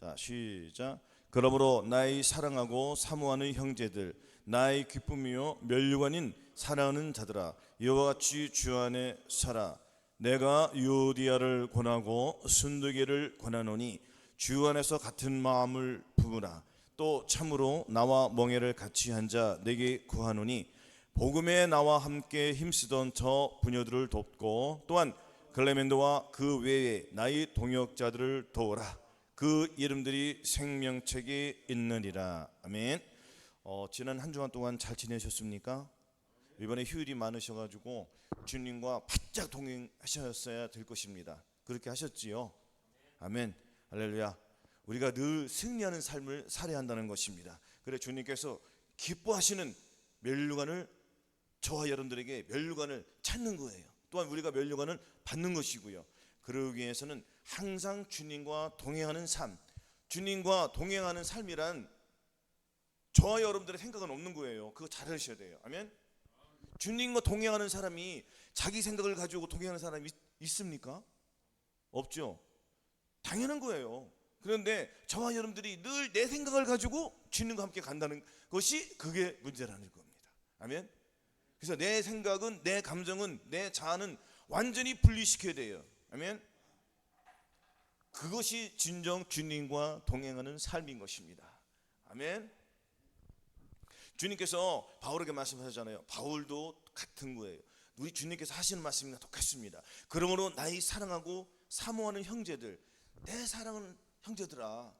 자, 시작. 그러므로 나의 사랑하고 사모하는 형제들, 나의 기쁨이요 면류관인 사랑하는 자들아, 이와 같이 주 안에 살아. 내가 유오디아를 권하고 순두개를 권하노니 주 안에서 같은 마음을 품으라. 또 참으로 나와 멍에를 같이 한 자 내게 구하노니 복음에 나와 함께 힘쓰던 저 부녀들을 돕고 또한 클레멘도와 그 외에 나의 동역자들을 도우라. 그 이름들이 생명책에 있느니라. 아멘. 지난 한 주간 동안 잘 지내셨습니까? 이번에 휴일이 많으셔가지고 주님과 바짝 동행하셨어야 될 것입니다. 그렇게 하셨지요? 아멘. 할렐루야. 우리가 늘 승리하는 삶을 살아야 한다는 것입니다. 그래 주님께서 기뻐하시는 면류관을, 저와 여러분들에게 면류관을 찾는 거예요. 또한 우리가 면류관을 받는 것이고요. 그러기 위해서는 항상 주님과 동행하는 삶, 주님과 동행하는 삶이란 저와 여러분들의 생각은 없는 거예요. 그거 잘 하셔야 돼요. 아멘. 주님과 동행하는 사람이 자기 생각을 가지고 동행하는 사람이 있습니까? 없죠. 당연한 거예요. 그런데 저와 여러분들이 늘 내 생각을 가지고 주님과 함께 간다는 것이 그게 문제라는 겁니다. 아멘. 그래서 내 생각은, 내 감정은, 내 자아는 완전히 분리시켜야 돼요. 아멘. 그것이 진정 주님과 동행하는 삶인 것입니다. 아멘. 주님께서 바울에게 말씀하셨잖아요. 바울도 같은 거예요. 우리 주님께서 하시는 말씀이랑 똑같습니다. 그러므로 나의 사랑하고 사모하는 형제들, 내 사랑하는 형제들아.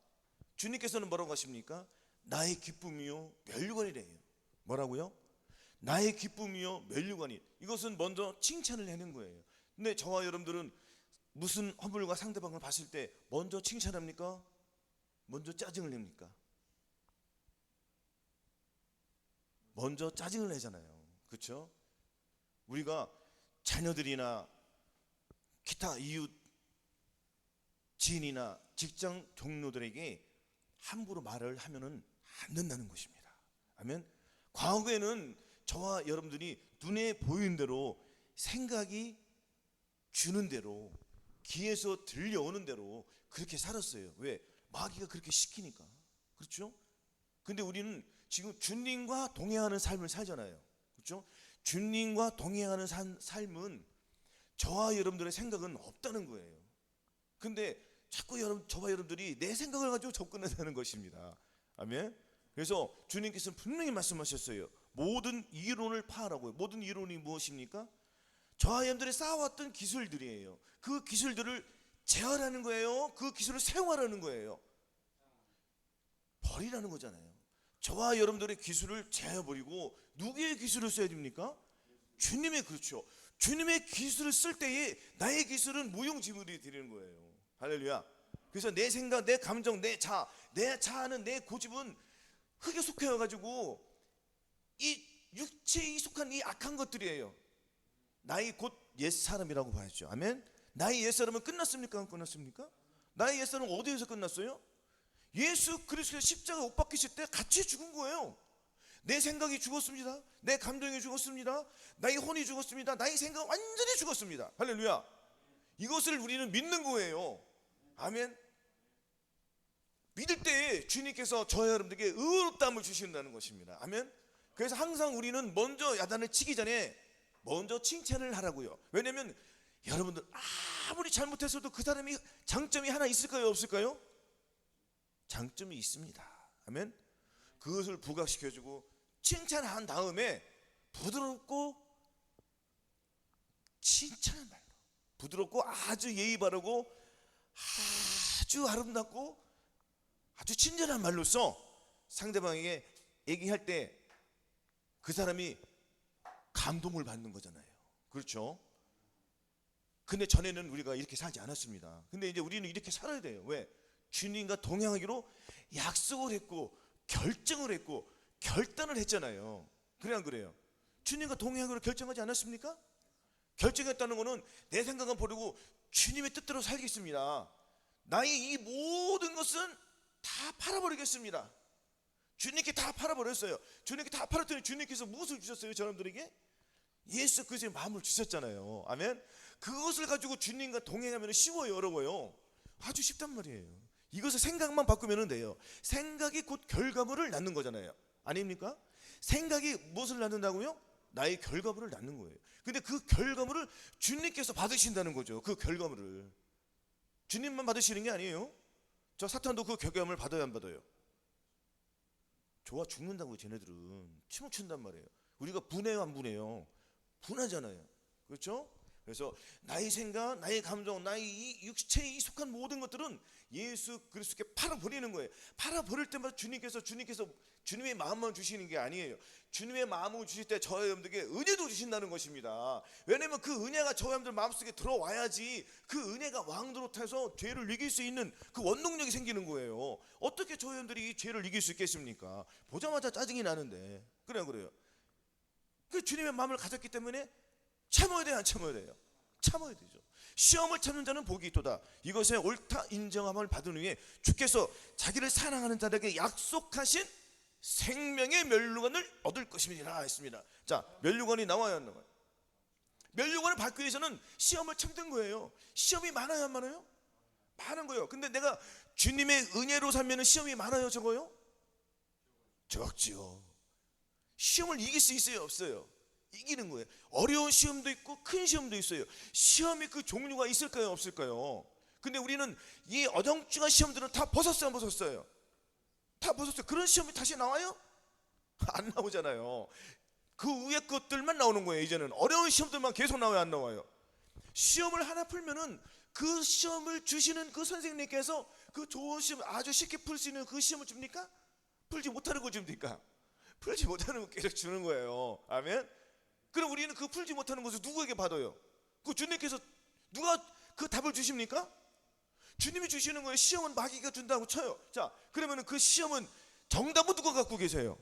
주님께서는 뭐라고 하십니까? 나의 기쁨이요 면류관이래요. 뭐라고요? 나의 기쁨이요 면류관이. 이것은 먼저 칭찬을 하는 거예요. 근데 저와 여러분들은 무슨 허물과 상대방을 봤을 때 먼저 칭찬합니까? 먼저 짜증을 냅니까? 먼저 짜증을 내잖아요. 그렇죠? 우리가 자녀들이나 기타 이웃 지인이나 직장 동료들에게 함부로 말을 하면은 안 된다는 것입니다. 아멘. 과거에는 저와 여러분들이 눈에 보이는 대로, 생각이 주는 대로, 귀에서 들려오는 대로 그렇게 살았어요. 왜? 마귀가 그렇게 시키니까. 그렇죠? 근데 우리는 지금 주님과 동행하는 삶을 살잖아요. 그렇죠? 주님과 동행하는 삶은 저와 여러분들의 생각은 없다는 거예요. 근데 자꾸 저와 여러분들이 내 생각을 가지고 접근한다는 것입니다. 아멘. 그래서 주님께서는 분명히 말씀하셨어요. 모든 이론을 파하라고요. 모든 이론이 무엇입니까? 저와 여러분들이 쌓아왔던 기술들이에요. 그 기술들을 제어하는 거예요. 그 기술을 사용하라는 거예요. 버리라는 거잖아요. 저와 여러분들의 기술을 제어버리고 누구의 기술을 써야 됩니까? 주님의. 그렇죠. 주님의 기술을 쓸 때에 나의 기술은 무용지물이 되는 거예요. 할렐루야. 그래서 내 생각, 내 감정, 내 자아는, 내 고집은 흙에 속해가지고 이 육체에 속한 이 악한 것들이에요. 나의 곧 옛사람이라고 봐야죠. 아멘. 나의 옛사람은 끝났습니까? 안 끝났습니까? 나의 옛사람은 어디에서 끝났어요? 예수 그리스도의 십자가 못 박히실 때 같이 죽은 거예요. 내 생각이 죽었습니다. 내 감정이 죽었습니다. 나의 혼이 죽었습니다. 나의 생각은 완전히 죽었습니다. 할렐루야. 이것을 우리는 믿는 거예요. 아멘. 믿을 때 주님께서 저와 여러분들에게 의롭다함을 주신다는 것입니다. 아멘. 그래서 항상 우리는 먼저 야단을 치기 전에 먼저 칭찬을 하라고요. 왜냐하면 여러분들 아무리 잘못했어도 그 사람이 장점이 하나 있을까요? 없을까요? 장점이 있습니다. 아멘. 그것을 부각시켜주고 칭찬한 다음에 부드럽고 칭찬한 말로, 부드럽고 아주 예의 바르고 아주 아름답고 아주 친절한 말로써 상대방에게 얘기할 때 그 사람이 감동을 받는 거잖아요. 그렇죠? 근데 전에는 우리가 이렇게 살지 않았습니다. 근데 이제 우리는 이렇게 살아야 돼요. 왜? 주님과 동행하기로 약속을 했고 결정을 했고 결단을 했잖아요. 그래 안 그래요? 주님과 동행하기로 결정하지 않았습니까? 결정했다는 것은 내 생각은 버리고 주님의 뜻대로 살겠습니다. 나의 이 모든 것은 다 팔아버리겠습니다. 주님께 다 팔아버렸어요. 주님께 다 팔았더니 주님께서 무엇을 주셨어요? 저놈들에게 예수 그리스도의 마음을 주셨잖아요. 아멘. 그것을 가지고 주님과 동행하면 쉬워요, 어려워요? 아주 쉽단 말이에요. 이것을 생각만 바꾸면 돼요. 생각이 곧 결과물을 낳는 거잖아요. 아닙니까? 생각이 무엇을 낳는다고요? 나의 결과물을 낳는 거예요. 근데 그 결과물을 주님께서 받으신다는 거죠. 그 결과물을 주님만 받으시는 게 아니에요. 저 사탄도 그 결과물을 받아야 안 받아요? 좋아 죽는다고. 쟤네들은 춤을 춘단 말이에요. 우리가 분해요 안 분해요? 분하잖아요. 그렇죠? 그래서 나의 생각, 나의 감정, 나의 이 육체에 속한 모든 것들은 예수 그리스도께 팔아버리는 거예요. 팔아버릴 때마다 주님께서 주님의 마음만 주시는 게 아니에요. 주님의 마음을 주실 때 저와 여러분들에게 은혜도 주신다는 것입니다. 왜냐하면 그 은혜가 저와 여러분들 마음속에 들어와야지 그 은혜가 왕노릇해서 죄를 이길 수 있는 그 원동력이 생기는 거예요. 어떻게 저와 여러분들이 이 죄를 이길 수 있겠습니까? 보자마자 짜증이 나는데. 그래요. 그 주님의 마음을 가졌기 때문에 참아야 돼요, 안 참아야 돼요? 참아야 되죠. 시험을 참는 자는 복이 있도다. 이것에 옳다 인정함을 받은 후에 주께서 자기를 사랑하는 자들에게 약속하신 생명의 면류관을 얻을 것임이라 했습니다. 자, 면류관이 나와야 안 나와요? 면류관을 받기 위해서는 시험을 참는 거예요. 시험이 많아요, 안 많아요? 많은 거예요. 근데 내가 주님의 은혜로 살면 시험이 많아요, 적어요? 적지요. 시험을 이길 수 있어요, 없어요? 이기는 거예요. 어려운 시험도 있고 큰 시험도 있어요. 시험이 그 종류가 있을까요, 없을까요? 근데 우리는 이 어정쩡한 시험들은 다 벗었어요, 안 벗었어요? 다 벗었어요. 그런 시험이 다시 나와요? 안 나오잖아요. 그 위에 것들만 나오는 거예요. 이제는 어려운 시험들만 계속 나와요, 안 나와요? 시험을 하나 풀면은 그 시험을 주시는 그 선생님께서 그 좋은 시험 아주 쉽게 풀 수 있는 그 시험을 줍니까? 풀지 못하는 거 줍니까? 풀지 못하는 거 계속 주는 거예요. 아멘. 그럼 우리는 그 풀지 못하는 것을 누구에게 받아요? 그 주님께서 누가 그 답을 주십니까? 주님이 주시는 거예요. 시험은 마귀가 준다고 쳐요. 자, 그러면 그 시험은 정답은 누가 갖고 계세요?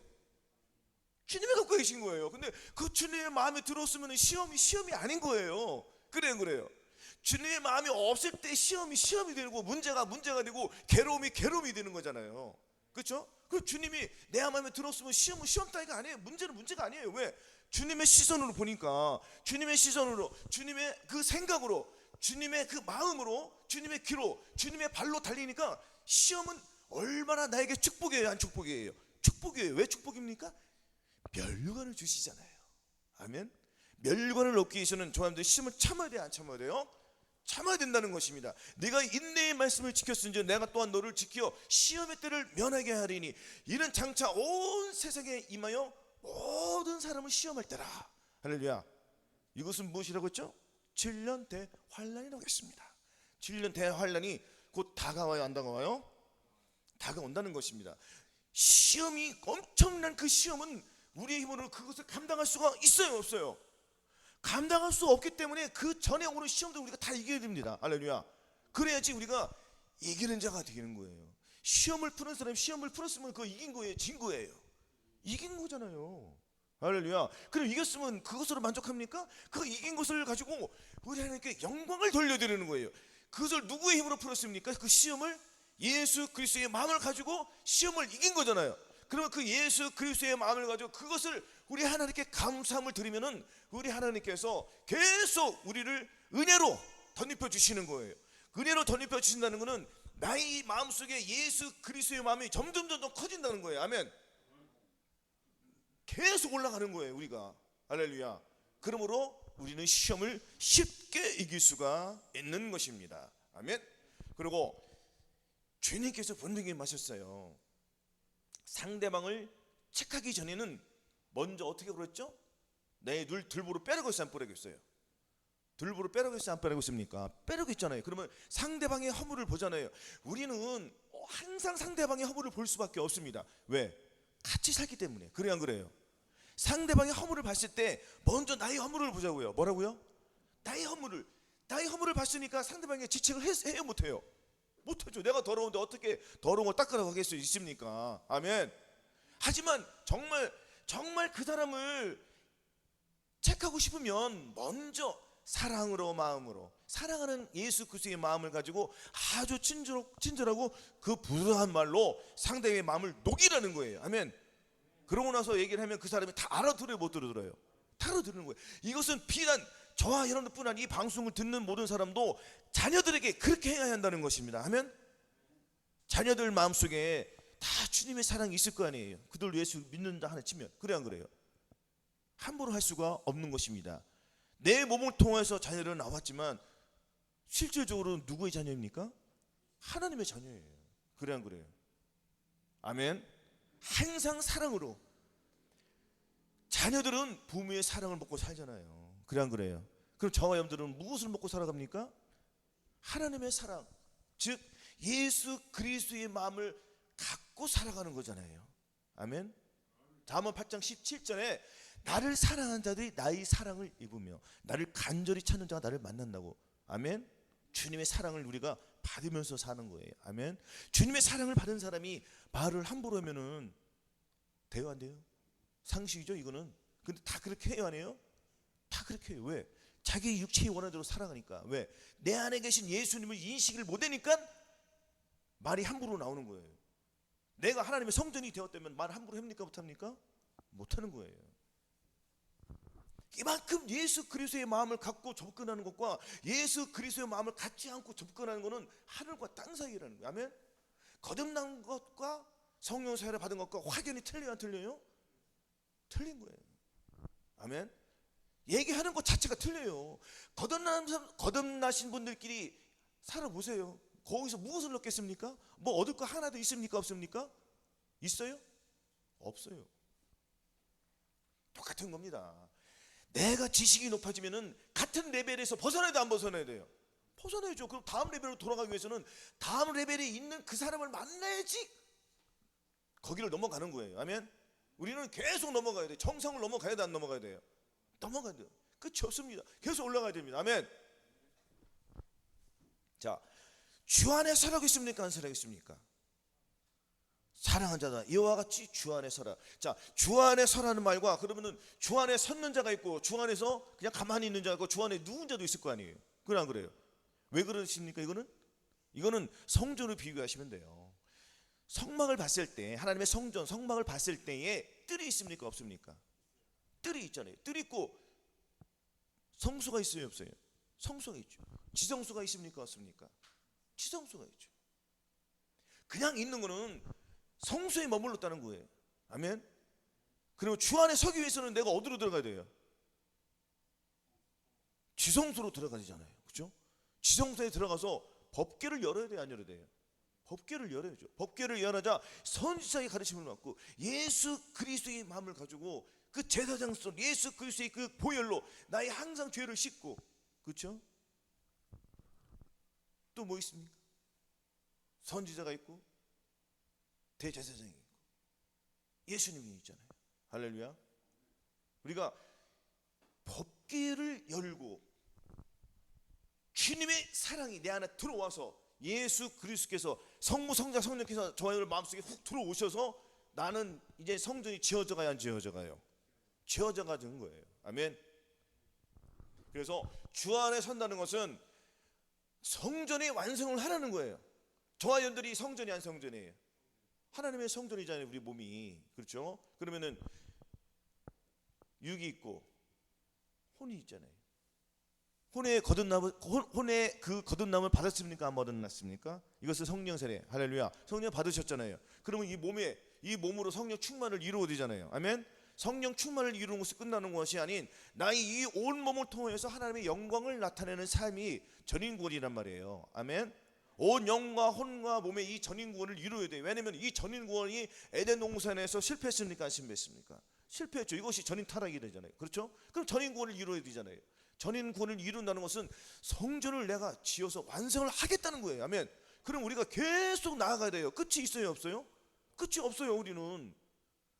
주님이 갖고 계신 거예요. 근데 그 주님의 마음에 들었으면 시험이 아닌 거예요. 그래요. 주님의 마음이 없을 때 시험이 되고 문제가 되고 괴로움이 되는 거잖아요. 그렇죠? 그 주님이 내 마음에 들었으면 시험 따위가 아니에요. 문제는 문제가 아니에요. 왜? 주님의 시선으로 보니까, 주님의 시선으로, 주님의 그 생각으로, 주님의 그 마음으로, 주님의 귀로, 주님의 발로 달리니까 시험은 얼마나 나에게 축복이에요, 안 축복이에요? 축복이에요. 왜 축복입니까? 면류관을 주시잖아요. 아멘. 면류관을 얻기 위해서는 저한테 시험을 참아야 돼요, 안 참아야 돼요? 참아야 된다는 것입니다. 네가 인내의 말씀을 지켰은지 내가 또한 너를 지켜 시험의 때를 면하게 하리니 이는 장차 온 세상에 임하여 모든 사람을 시험할 때라. 할렐루야. 이것은 무엇이라고 했죠? 7년 대환란이라고 했습니다. 7년 대환란이 곧 다가와요, 안 다가와요? 다가온다는 것입니다. 시험이 엄청난 그 시험은 우리의 힘으로 그것을 감당할 수가 있어요, 없어요? 감당할 수 없기 때문에 그 전에 오는 시험도 우리가 다 이겨야 됩니다. 할렐루야. 그래야지 우리가 이기는 자가 되는 거예요. 시험을 푸는 사람이 시험을 풀었으면 그거 이긴 거예요, 진 거예요? 이긴 거잖아요. 할렐루야. 그럼 이겼으면 그것으로 만족합니까? 그 이긴 것을 가지고 우리 하나님께 영광을 돌려드리는 거예요. 그것을 누구의 힘으로 풀었습니까? 그 시험을 예수 그리스도의 마음을 가지고 시험을 이긴 거잖아요. 그러면 그 예수 그리스도의 마음을 가지고 그것을 우리 하나님께 감사함을 드리면은 우리 하나님께서 계속 우리를 은혜로 덧입혀 주시는 거예요. 은혜로 덧입혀 주신다는 것은 나의 마음속에 예수 그리스도의 마음이 점점 커진다는 거예요. 아멘. 계속 올라가는 거예요, 우리가. 할렐루야. 그러므로 우리는 시험을 쉽게 이길 수가 있는 것입니다. 아멘. 그리고 주님께서 분명히 말하셨어요. 상대방을 책하기 전에는 먼저 어떻게 그랬죠? 내 들보로 빼라겠어요, 안 빼라겠어요? 들보로 빼라겠어요, 안 빼라겠습니까? 빼라겠잖아요. 그러면 상대방의 허물을 보잖아요. 우리는 항상 상대방의 허물을 볼 수밖에 없습니다. 왜? 같이 살기 때문에. 그래요, 안 그래요? 상대방의 허물을 봤을 때 먼저 나의 허물을 보자고요. 뭐라고요? 나의 허물을 봤으니까 상대방의 지책을 해요, 못해요? 못하죠. 내가 더러운데 어떻게 더러운 걸 닦으라고 하겠 수 있습니까? 아멘. 하지만 정말 그 사람을 책하고 싶으면 먼저 사랑으로 마음으로 사랑하는 예수 그리스도의 마음을 가지고 아주 친절하고 그 부드러운 말로 상대의 마음을 녹이라는 거예요. 아멘. 그러고 나서 얘기를 하면 그 사람이 다 알아들어요, 못 들어요? 다 알아듣는 거예요. 이것은 비단 저와 여러분들뿐 아니라 이 방송을 듣는 모든 사람도 자녀들에게 그렇게 해야 한다는 것입니다. 아멘. 자녀들 마음속에 다 주님의 사랑이 있을 거 아니에요. 그들 예수 믿는다 하나 치면. 그래 안 그래요? 함부로 할 수가 없는 것입니다. 내 몸을 통해서 자녀는 나왔지만 실질적으로 누구의 자녀입니까? 하나님의 자녀예요. 그래 안 그래요? 아멘. 항상 사랑으로. 자녀들은 부모의 사랑을 먹고 살잖아요. 그래 안 그래요? 그럼 저와 여러분들은 무엇을 먹고 살아갑니까? 하나님의 사랑, 즉 예수 그리스도의 마음을 갖고 살아가는 거잖아요. 아멘. 잠언 8장 17절에 나를 사랑하는 자들이 나의 사랑을 입으며 나를 간절히 찾는 자가 나를 만난다고. 아멘. 주님의 사랑을 우리가 받으면서 사는 거예요. 아멘. 주님의 사랑을 받은 사람이 말을 함부로 하면은 돼요 안 돼요? 상식이죠 이거는. 근데 다 그렇게 해요 안 해요? 다 그렇게 해요. 왜? 자기 육체의 원한대로 살아가니까. 왜? 내 안에 계신 예수님을 인식을 못하니까 말이 함부로 나오는 거예요. 내가 하나님의 성전이 되었다면 말 함부로 합니까 못합니까? 못하는 거예요. 이만큼 예수 그리스도의 마음을 갖고 접근하는 것과 예수 그리스도의 마음을 갖지 않고 접근하는 것은 하늘과 땅 사이라는 거예요. 아멘. 거듭난 것과 성령 세례를 받은 것과 확연히 틀려요 안 틀려요? 틀린 거예요. 아멘. 얘기하는 것 자체가 틀려요. 거듭나신 분들끼리 살아보세요. 거기서 무엇을 얻겠습니까? 뭐 얻을 거 하나도 있습니까 없습니까? 있어요? 없어요. 똑같은 겁니다. 내가 지식이 높아지면은 같은 레벨에서 벗어나야 돼 안 벗어나야 돼요? 벗어나야죠. 그럼 다음 레벨로 돌아가기 위해서는 다음 레벨에 있는 그 사람을 만나야지 거기를 넘어가는 거예요. 아멘. 우리는 계속 넘어가야 돼요. 정상을 넘어가야 돼 안 넘어가야 돼요? 넘어가야 돼요. 끝이 없습니다. 계속 올라가야 됩니다. 아멘. 자, 주 안에 살아있습니까 안 살아있습니까? 사랑한 자다 이와 같이 주 안에 서라. 자, 주 안에 서라는 말과 그러면은 주 안에 섰는 자가 있고 주 안에서 그냥 가만히 있는 자가 있고 주 안에 누운 자도 있을 거 아니에요. 그래 안 그래요? 왜 그러십니까? 이거는 성전을 비교하시면 돼요. 성막을 봤을 때 하나님의 성전 성막을 봤을 때에 뜰이 있습니까 없습니까? 뜰이 있잖아요. 뜰이 있고 성수가 있어요 없어요? 성수가 있죠. 지성수가 있습니까 없습니까? 지성수가 있죠. 그냥 있는 거는 성수에 머물렀다는 거예요. 아멘. 그리고 주 안에 서기 위해서는 내가 어디로 들어가야 돼요? 지성소로 들어가야 되잖아요. 그렇죠? 지성소에 들어가서 법궤를 열어야 돼요 안 열어야 돼요? 법궤를 열어야죠. 법궤를 열어자 선지자의 가르침을 받고 예수 그리스도의 마음을 가지고 그 제사장성 예수 그리스도의 그 보혈로 나의 항상 죄를 씻고. 그렇죠? 또 뭐 있습니까? 선지자가 있고 대제사장이 있고 예수님이 있잖아요. 할렐루야. 우리가 법궤를 열고 주님의 사랑이 내 안에 들어와서 예수 그리스도께서 성부 성자 성령께서 저와 여러분 마음속에 훅 들어오셔서 나는 이제 성전이 지어져 가야 안 지어져 가요? 지어져 가는 거예요. 아멘. 그래서 주 안에 선다는 것은 성전의 완성을 하라는 거예요. 저와 여러분들이 성전이 안 성전이에요? 하나님의 성전이잖아요. 우리 몸이. 그렇죠? 그러면은 육이 있고 혼이 있잖아요. 혼의 그 거듭남을 받았습니까? 안 받았습니까? 이것을 성령 세례. 할렐루야. 성령 받으셨잖아요. 그러면 이 몸으로 성령 충만을 이루어야 되잖아요. 아멘. 성령 충만을 이루는 것이 끝나는 것이 아닌 나의 이 온 몸을 통해서 하나님의 영광을 나타내는 삶이 전인구원이란 말이에요. 아멘. 온 영과 혼과 몸의 이 전인구원을 이루어야 돼요. 왜냐하면 이 전인구원이 에덴 동산에서 실패했습니까? 안 실패했습니까? 실패했죠. 이것이 전인 타락이 되잖아요. 그렇죠? 그럼 전인구원을 이루어야 되잖아요. 전인구원을 이룬다는 것은 성전을 내가 지어서 완성을 하겠다는 거예요. 아멘. 그럼 우리가 계속 나아가야 돼요. 끝이 있어요 없어요? 끝이 없어요 우리는.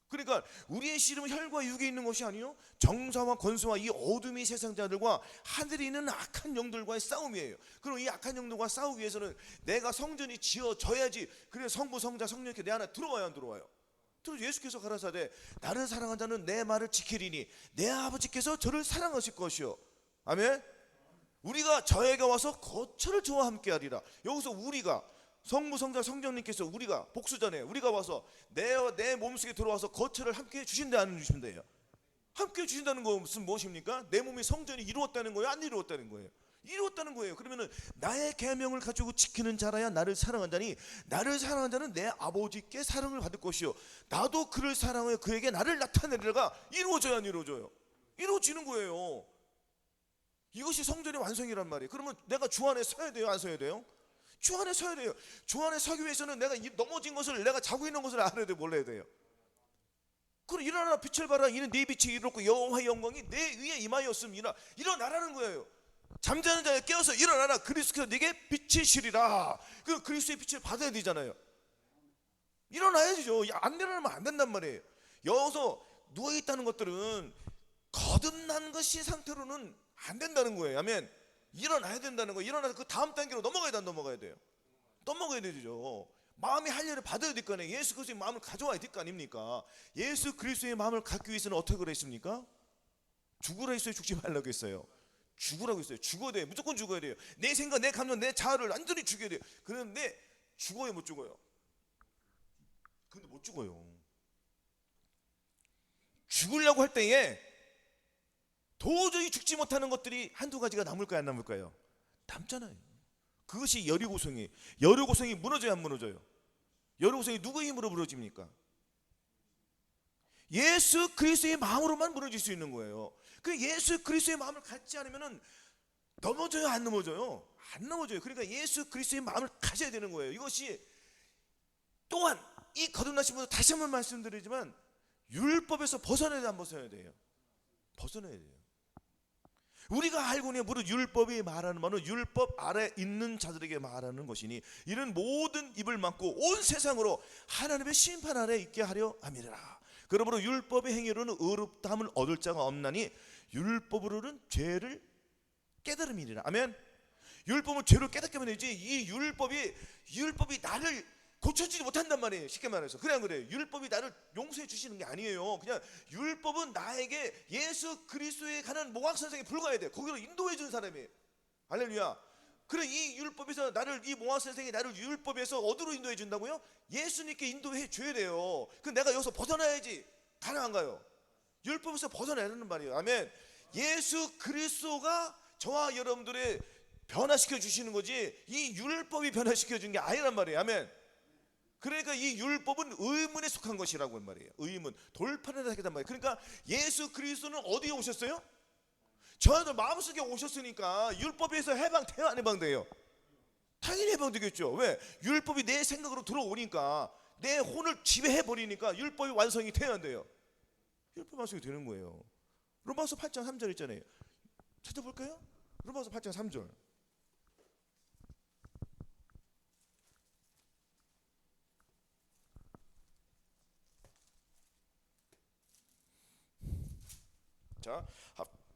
그러니까 우리의 씨름은 혈과 육에 있는 것이 아니요 정사와 권세와 이 어둠의 세상 자들과 하늘에 있는 악한 영들과의 싸움이에요. 그럼 이 악한 영들과 싸우기 위해서는 내가 성전이 지어져야지. 그래서 성부 성자 성령께 내 안에 들어와요 안 들어와요? 그래서 예수께서 가라사대 나를 사랑한 자는 내 말을 지키리니 내 아버지께서 저를 사랑하실 것이요. 아멘. 우리가 저에게 와서 거처를 저와 함께 하리라. 여기서 우리가 성부 성자 성령님께서 우리가 복수잖아요. 우리가 와서 내 몸속에 들어와서 거처를 함께 해주신다 안 해주신다요? 함께 해주신다는 것은 무엇입니까? 내 몸이 성전이 이루었다는 거예요 안 이루었다는 거예요? 이루었다는 거예요. 그러면은 나의 계명을 가지고 지키는 자라야 나를 사랑한다니, 나를 사랑한 자는 내 아버지께 사랑을 받을 것이요 나도 그를 사랑하여 그에게 나를 나타내리라가 이루어져야 안 이루어져요? 이루어지는 거예요. 이것이 성전의 완성이란 말이에요. 그러면 내가 주 안에 서야 돼요, 안 서야 돼요? 주 안에 서야 돼요. 주 안에 서기 위해서는 내가 넘어진 것을, 내가 자고 있는 것을 알아야 돼요, 몰라야 돼요? 그럼 일어나라 빛을 발하라. 이는 네 빛이 이롭고 여호와의 영광이 내 위에 임하였음이라. 일어나라는 거예요. 잠자는 자에 깨어서 일어나라. 그리스도께서 네게 빛이시리라. 그 그리스도의 빛을 받아야 되잖아요. 일어나야죠. 안 일어나면 안 된단 말이에요. 여기서 누워있다는 것들은 거듭난 것이 상태로는 안 된다는 거예요. 아멘. 일어나야 된다는 거예요. 일어나서 그 다음 단계로 넘어가야 돼요. 넘어가야 되죠. 마음의 할례를 받아야 될 거 아니에요. 예수 그리스도의 마음을 가져와야 될 거 아닙니까? 예수 그리스도의 마음을 갖기 위해서는 어떻게 그랬습니까? 죽으라 했어요, 죽지 말라고 했어요? 죽으라고 했어요. 죽어야 돼요. 무조건 죽어야 돼요. 내 생각, 내 감정, 내 자아를 완전히 죽여야 돼요. 그런데 죽어요, 못 죽어요? 근데 못 죽어요. 죽으려고 할 때에 도저히 죽지 못하는 것들이 한두 가지가 남을까요, 안 남을까요? 남잖아요. 그것이 여리고성이에요. 여리고성이 무너져야 안 무너져요? 여리고성이 누구의 힘으로 무너집니까? 예수 그리스도의 마음으로만 무너질 수 있는 거예요. 그 예수 그리스도의 마음을 갖지 않으면 넘어져요, 안 넘어져요? 안 넘어져요. 그러니까 예수 그리스도의 마음을 가져야 되는 거예요. 이것이 또한 이 거듭나신 분들, 다시 한번 말씀드리지만 율법에서 벗어나야 안 벗어나야 돼요? 벗어나야 돼요. 우리가 알고 있는 무릇 율법이 말하는 바는 율법 아래 있는 자들에게 말하는 것이니 이는 모든 입을 막고 온 세상으로 하나님의 심판 아래 있게 하려 함이라. 그러므로 율법의 행위로는 의롭다함을 얻을 자가 없나니 율법으로는 죄를 깨달음이니라. 아멘. 율법은 죄를 깨닫게 하면 되지, 이 율법이 나를 고쳐주지 못한단 말이에요. 쉽게 말해서. 그래 안 그래요? 율법이 나를 용서해 주시는 게 아니에요. 그냥 율법은 나에게 예수 그리스도에 관한 모학선생에 불과해야 돼. 거기로 인도해 준 사람이에요. 할렐루야. 그래, 이 율법에서 이 모학선생이 나를 율법에서 어디로 인도해 준다고요? 예수님께 인도해 줘야 돼요. 그 내가 여기서 벗어나야지. 가능한가요? 율법에서 벗어나야 되는 말이에요. 아멘. 예수 그리스도가 저와 여러분들의 변화시켜 주시는 거지, 이 율법이 변화시켜 준 게 아니란 말이에요. 아멘. 그러니까 이 율법은 의문에 속한 것이라고 한 말이에요. 의문, 돌파를 하겠단 말이에요. 그러니까 예수 그리스도는 어디에 오셨어요? 저희들 마음속에 오셨으니까 율법에서 해방돼요, 안 해방돼요? 당연히 해방되겠죠. 왜? 율법이 내 생각으로 들어오니까, 내 혼을 지배해버리니까 율법이 완성이 돼야 안 돼요? 율법 완성이 되는 거예요. 로마서 8장 3절 있잖아요. 찾아볼까요? 로마서 8장 3절.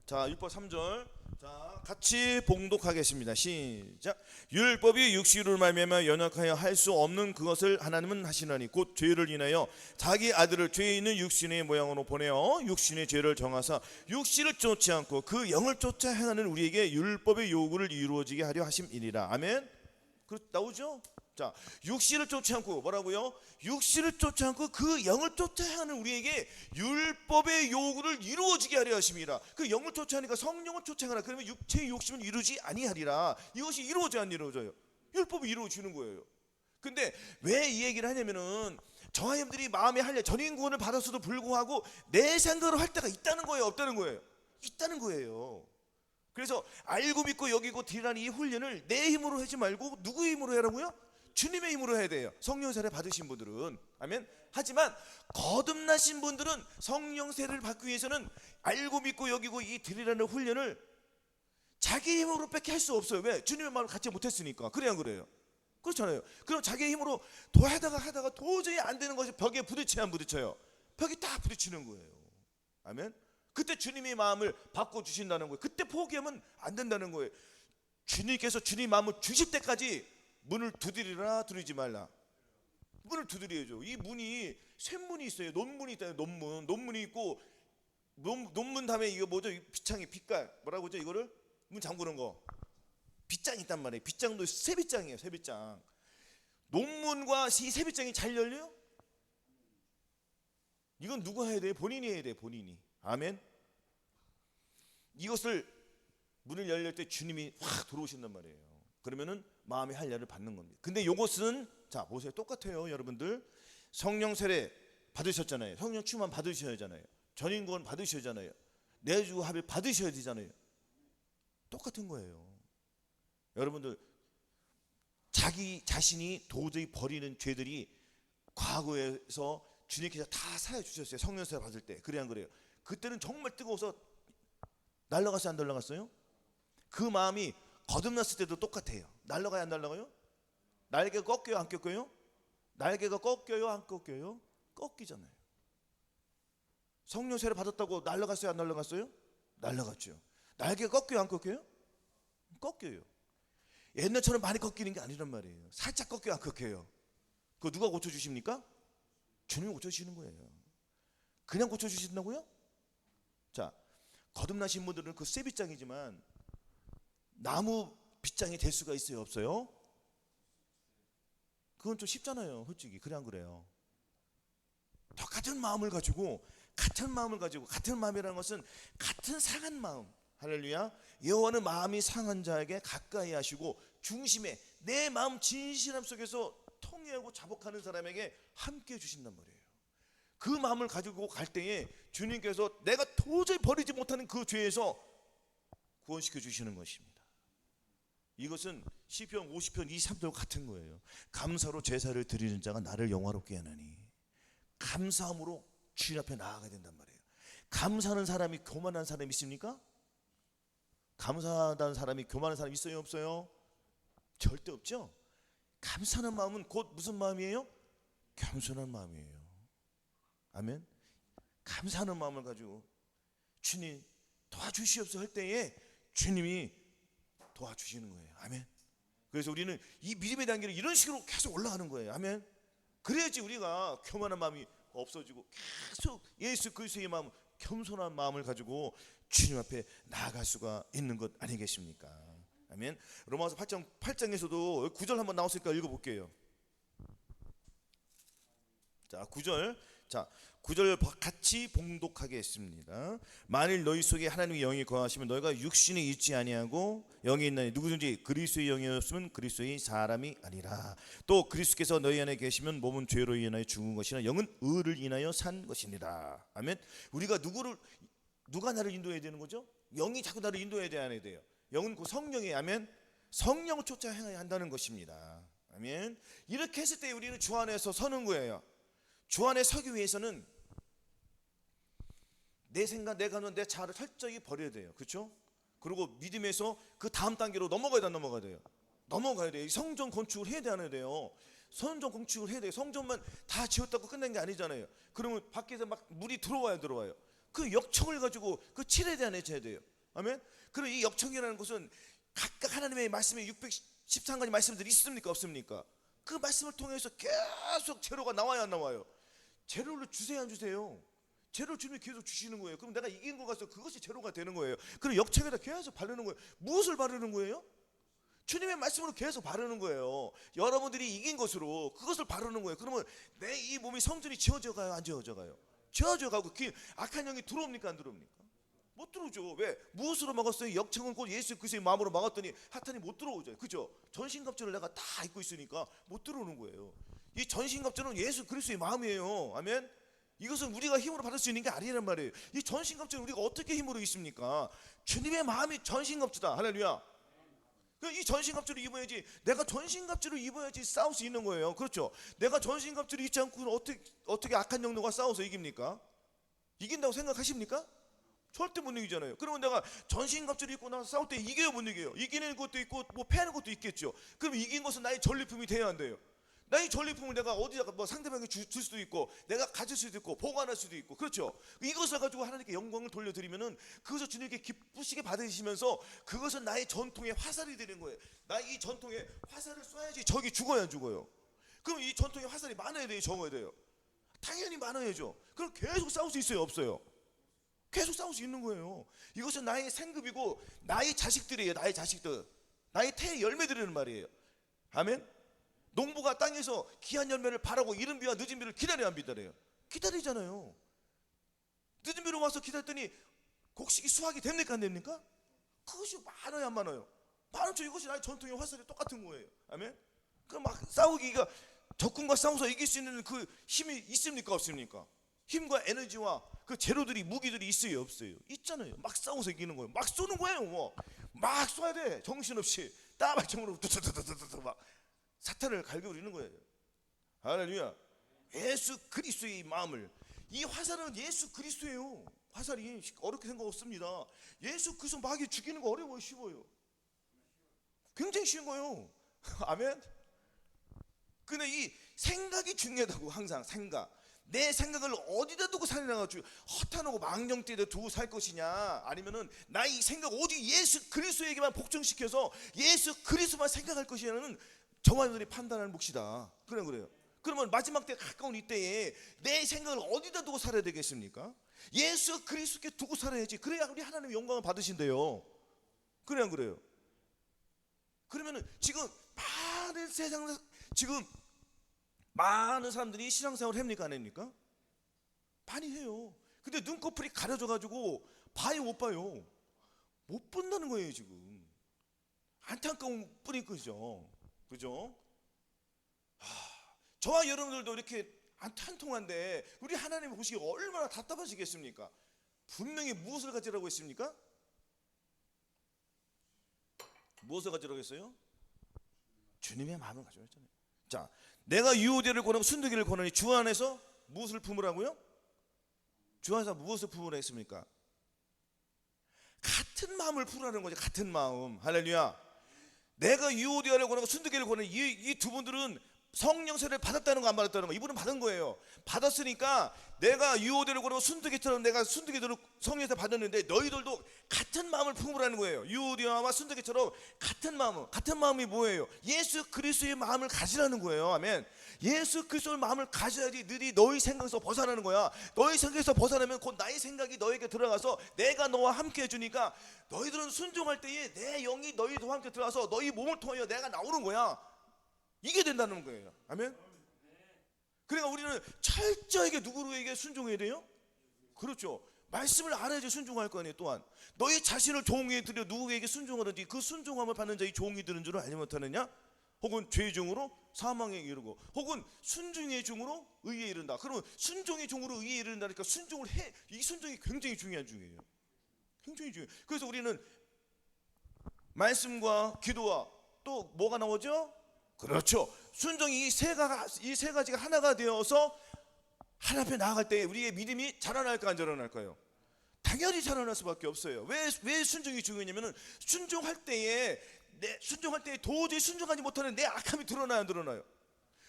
자, 율법 3절. 자, 같이 봉독하겠습니다. 시작. 율법이 육신으로 말미암아 연약하여 할 수 없는 그것을 하나님은 하시나니 곧 죄를 인하여 자기 아들을 죄 있는 육신의 모양으로 보내어 육신의 죄를 정하사 육신을 쫓지 않고 그 영을 쫓아 행하는 우리에게 율법의 요구를 이루어지게 하려 하심이니라. 아멘. 그 나오죠? 자, 육신을 쫓지 않고 뭐라고요? 육신을 쫓지 않고 그 영을 쫓아 행하는 우리에게 율법의 요구를 이루어지게 하려 하심이라. 그 영을 쫓아하니까 성령을 쫓아하라. 그러면 육체의 욕심은 이루지 아니하리라. 이것이 이루어져야 안 이루어져요? 율법이 이루어지는 거예요. 근데 왜 이 얘기를 하냐면은 저와 여러분들이 마음의 할례 전인 구원을 받았어도 불구하고 내 생각으로 할 때가 있다는 거예요, 없다는 거예요? 있다는 거예요. 그래서 알고 믿고 여기고 드리라는 이 훈련을 내 힘으로 하지 말고 누구의 힘으로 하라고요? 주님의 힘으로 해야 돼요. 성령 세례 받으신 분들은. 아멘. 하지만 거듭나신 분들은 성령 세례를 받기 위해서는 알고 믿고 여기고 이 드리라는 훈련을 자기 힘으로 밖에 할 수 없어요. 왜? 주님의 마음을 갖지 못했으니까. 그래야 안 그래요? 그렇잖아요. 그럼 자기 힘으로 하다가 도저히 안 되는 것이 벽에 부딪혀야 안 부딪혀요? 벽에 딱 부딪히는 거예요. 아멘. 그때 주님의 마음을 바꿔주신다는 거예요. 그때 포기하면 안 된다는 거예요. 주님께서 주님 마음을 주실 때까지 문을 두드리라, 두드리지 말라. 문을 두드려야죠. 이 문이 쇠문이 있어요. 논문이 있다요. 논문이 있고, 논문 다음에 이거 뭐죠? 빗장이 빛깔 뭐라고 하죠? 이거를 문 잠그는 거 빗장이 있단 말이에요. 빗장도 쇠빗장이에요. 쇠빗장. 논문과 이 쇠빗장이 잘 열려요? 이건 누가 해야 돼요? 본인이 해야 돼요. 본인이. 아멘. 이것을 문을 열릴 때 주님이 확 들어오신단 말이에요. 그러면은 마음의 할례를 받는 겁니다. 근데 이것은 자 보세요, 똑같아요. 여러분들 성령 세례 받으셨잖아요. 성령 충만 받으셔야 하잖아요. 전인권 받으셔야 하잖아요. 내주 합일 받으셔야 되잖아요. 똑같은 거예요. 여러분들 자기 자신이 도저히 버리는 죄들이 과거에서 주님께서 다 사해 주셨어요. 성령 세례 받을 때. 그래 안 그래요? 그때는 정말 뜨거워서 날아갔어요, 안 날아갔어요? 그 마음이 거듭났을 때도 똑같아요. 날아가요, 안 날아가요? 날개가 꺾여요, 안 꺾여요? 날개가 꺾여요, 안 꺾여요? 꺾이잖아요. 성령 세례 받았다고 날아갔어요, 안 날아갔어요? 날아갔죠. 날개가 꺾여요, 안 꺾여요? 꺾여요. 옛날처럼 많이 꺾이는 게 아니란 말이에요. 살짝 꺾여요, 안 꺾여요? 그거 누가 고쳐주십니까? 주님이 고쳐주시는 거예요. 그냥 고쳐주신다고요? 자, 거듭나신 분들은 그 쇠빗장이지만 나무 빗장이 될 수가 있어요, 없어요? 그건 좀 쉽잖아요, 솔직히. 그래 안 그래요? 똑같은 마음을 가지고 같은 마음이라는 것은 같은 상한 마음. 할렐루야. 여호와는 마음이 상한 자에게 가까이 하시고 중심에 내 마음 진실함 속에서 통회하고 자복하는 사람에게 함께 주신단 말이에요. 그 마음을 가지고 갈 때에 주님께서 내가 도저히 버리지 못하는 그 죄에서 구원시켜 주시는 것입니다. 이것은 시편 50편 23절 같은 거예요. 감사로 제사를 드리는 자가 나를 영화롭게 하나니. 감사함으로 주님 앞에 나아가야 된단 말이에요. 감사하는 사람이 교만한 사람이 있습니까? 감사하다는 사람이 교만한 사람이 있어요, 없어요? 절대 없죠. 감사하는 마음은 곧 무슨 마음이에요? 겸손한 마음이에요. 아멘. 감사하는 마음을 가지고 주님 도와주시옵소서 할 때에 주님이 도와주시는 거예요. 아멘. 그래서 우리는 이 믿음의 단계를 이런 식으로 계속 올라가는 거예요. 아멘. 그래야지 우리가 교만한 마음이 없어지고 계속 예수 그리스도의 마음, 겸손한 마음을 가지고 주님 앞에 나아갈 수가 있는 것 아니겠습니까? 아멘. 로마서 8장에서도 9절 한번 나왔으니까 읽어볼게요. 자, 9절. 자, 9절 같이 봉독하게 했습니다. 만일 너희 속에 하나님의 영이 거하시면 너희가 육신이 있지 아니하고 영이 있나니 누구든지 그리스도의 영이 없으면 그리스도의 사람이 아니라. 또 그리스도께서 너희 안에 계시면 몸은 죄로 인하여 죽은 것이나 영은 의를 인하여 산 것이니라. 아멘. 우리가 누가 나를 인도해야 되는 거죠? 영이 자꾸 나를 인도해야 돼요. 영은 그 성령이. 아멘. 성령을 쫓아 행해야 한다는 것입니다. 아멘. 이렇게 했을 때 우리는 주 안에서 서는 거예요. 주 안에 서기 위해서는 내 생각, 내 감정, 내 자아를 철저히 버려야 돼요. 그렇죠? 그리고 믿음에서 그 다음 단계로 넘어가야 돼요. 넘어가야 돼요. 성전 건축을 해야 돼요. 성전 건축을 해야 돼요. 성전만 다 지었다고 끝난 게 아니잖아요. 그러면 밖에서 막 물이 들어와요. 그 역청을 가지고 그 칠해야 돼요. 아멘. 그리고 이 역청이라는 것은 각각 하나님의 말씀에 613가지 말씀들이 있습니까, 없습니까? 그 말씀을 통해서 계속 재료가 나와야 안 나와요? 재료를 주세요, 안 주세요? 재료 주님이 계속 주시는 거예요. 그럼 내가 이긴 것 같아서 그것이 재료가 되는 거예요. 그럼 역청에다 계속 바르는 거예요. 무엇을 바르는 거예요? 주님의 말씀으로 계속 바르는 거예요. 여러분들이 이긴 것으로 그것을 바르는 거예요. 그러면 내 이 몸이 성전이 지어져 가요, 안 지어져 가요? 지어져 가고 그 악한 영이 들어옵니까, 안 들어옵니까? 못 들어오죠. 왜? 무엇으로 막았어요? 역청은 곧 예수 그리스도의 마음으로 막았더니 사탄이 못 들어오죠. 그죠? 전신갑주를 내가 다 입고 있으니까 못 들어오는 거예요. 이 전신갑주는 예수 그리스도의 마음이에요. 아멘. 이것은 우리가 힘으로 받을 수 있는 게 아니란 말이에요. 이 전신갑주는 우리가 어떻게 힘으로 있습니까? 주님의 마음이 전신갑주다. 할렐루야. 이 전신갑주를 입어야지. 내가 전신갑주를 입어야지 싸울 수 있는 거예요. 그렇죠? 내가 전신갑주를 입지 않고는 어떻게 악한 영들과 싸워서 이깁니까? 이긴다고 생각하십니까? 절대 못 이기잖아요. 그러면 내가 전신갑주를 입고 나서 싸울 때 이겨요, 못 이겨요? 이기는 것도 있고 뭐 패하는 것도 있겠죠. 그럼 이긴 것은 나의 전리품이 돼야 한대요. 나의 전리품을 내가 어디다가 뭐 상대방에게 줄 수도 있고 내가 가질 수도 있고 보관할 수도 있고. 그렇죠? 이것을 가지고 하나님께 영광을 돌려드리면은 그것을 주님께 기쁘시게 받으시면서 그것은 나의 전통의 화살이 되는 거예요. 나 이 전통에 화살을 쏴야지 적이 죽어야 안 죽어요? 그럼 이 전통에 화살이 많아야 돼요, 적어야 돼요? 당연히 많아야죠. 그럼 계속 싸울 수 있어요, 없어요? 계속 싸울 수 있는 거예요. 이것은 나의 생급이고 나의 자식들이에요. 나의 자식들, 나의 태의 열매들이라는 말이에요. 아멘. 농부가 땅에서 귀한 열매를 바라고 이른 비와 늦은 비를 기다려야 안 기다려요? 기다리잖아요. 늦은 비로 와서 기다렸더니 곡식이 수확이 됩니까, 안 됩니까? 그것이 많아요 안 많아요? 많죠. 이것이 나의 전통의 화살이 똑같은 거예요. 아멘. 그럼 막 싸우기가 적군과 싸워서 이길 수 있는 그 힘이 있습니까 없습니까? 힘과 에너지와 그 재료들이 무기들이 있어요 없어요? 있잖아요. 막 싸워서 이기는 거예요. 막 쏘는 거예요. 뭐 막 쏴야 돼. 정신없이 따발총으로 두두두두두두 막 사탄을 갈겨버리는 거예요. 할렐루야. 예수 그리스도의 마음을, 이 화살은 예수 그리스도예요. 화살이 어렵게 생각 없습니다. 예수 그리스도 마귀 죽이는 거 어려워요 쉬워요? 굉장히 쉬운 거예요. 아멘. 근데 이 생각이 중요하다고. 항상 생각, 내 생각을 어디다 두고 살아가지고 허탄하고 망령되게 두고 살 것이냐, 아니면은 나의 생각 오직 예수 그리스도에게만 복종시켜서 예수 그리스도만 생각할 것이냐는 저와 여러분들이 판단하는 몫이다. 그래요. 그러면 마지막 때 가까운 이때에 내 생각을 어디다 두고 살아야 되겠습니까? 예수 그리스도께 두고 살아야지. 그래야 우리 하나님의 영광을 받으신대요. 그래요 안 그래요? 그러면은 지금 많은 세상, 지금 많은 사람들이 신앙생활을 합니까 안 합니까? 많이 해요. 근데 눈꺼풀이 가려져 가지고 봐요 못 봐요? 못 본다는 거예요 지금. 안타까운 뿐인 거죠. 그죠? 저와 여러분들도 이렇게 한통한데 우리 하나님을 보시기 얼마나 답답하시겠습니까? 분명히 무엇을 가지라고 했습니까? 무엇을 가지라고 했어요? 주님의 마음을 가지라고 했잖아요. 자, 내가 유오되를 권하고 순두기를 권하니 주 안에서 무엇을 품으라고요? 주 안에서 무엇을 품으라 했습니까? 같은 마음을 품으라는 거죠. 같은 마음. 할렐루야. 내가 유오되를 권하고 순두기를 권하니 이 두 분들은 성령 세례를 받았다는 거 안 받았다는 거? 이분은 받은 거예요. 받았으니까 내가 유오되를 권하고 순두기처럼 내가 순두기들을 성령 세례 받았는데 너희들도 같은 마음을 품으라는 거예요. 유오되와 순두기처럼 같은 마음. 같은 마음이 뭐예요? 예수 그리스도의 마음을 가지라는 거예요. 아멘. 예수 그리스도의 마음을 가져야지 너희 생각에서 벗어나는 거야. 너희 생각에서 벗어나면 곧 나의 생각이 너에게 들어가서 내가 너와 함께 해주니까 너희들은 순종할 때에 내 영이 너희와 함께 들어가서 너희 몸을 통하여 내가 나오는 거야. 이게 된다는 거예요. 아멘. 그러니까 우리는 철저하게 누구에게 순종해야 돼요? 그렇죠. 말씀을 알아야지 순종할 거 아니에요. 또한 너희 자신을 종에 들여 누구에게 순종하든지 그 순종함을 받는 자의 종이 되는 줄을 알지 못하느냐? 혹은 죄의 종으로 사망에 이르고 혹은 순종의 종으로 의에 이른다. 그러면 순종의 종으로 의에 이른다니까 순종을 해. 이 순종이 굉장히 중요한 중이에요. 굉장히 중요해요. 그래서 우리는 말씀과 기도와 또 뭐가 나오죠? 그렇죠. 순종이 이 세 가지가 하나가 되어서 하나님 앞에 나아갈 때 우리의 믿음이 자라날까 안 자라날까요? 당연히 자라날 수밖에 없어요. 왜 순종이 중요하냐면은 순종할 때에 도저히 순종하지 못하는 내 악함이 드러나요 안 드러나요?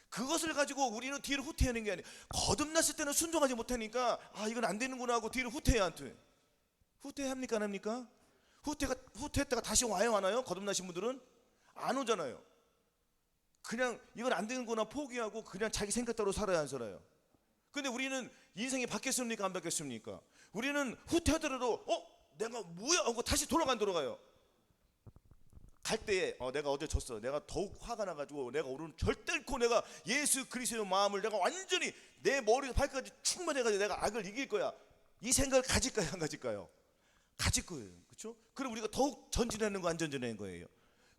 그것을 가지고 우리는 뒤를 후퇴하는 게 아니에요. 거듭났을 때는 순종하지 못하니까 이건 안 되는구나 하고 뒤를 후퇴해야 안 돼. 후퇴합니까 안 합니까? 후퇴했다가 다시 와요 안 와요? 거듭나신 분들은 안 오잖아요. 그냥 이건 안 되는구나 포기하고 그냥 자기 생각대로 살아야 안 살아요. 근데 우리는 인생이 바뀌었습니까 안 바뀌었습니까? 우리는 후퇴하더라도 내가 뭐야 하고 다시 돌아가요. 갈 때에 내가 어제 졌어. 내가 더욱 화가 나가지고 내가 오늘 절대코 내가 예수 그리스도의 마음을 내가 완전히 내 머리에서 발끝까지 충만해가지고 내가 악을 이길 거야. 이 생각을 가질까요 안 가질까요? 가질 거예요. 그렇죠? 그럼 우리가 더욱 전진하는 거 안 전진하는 거예요.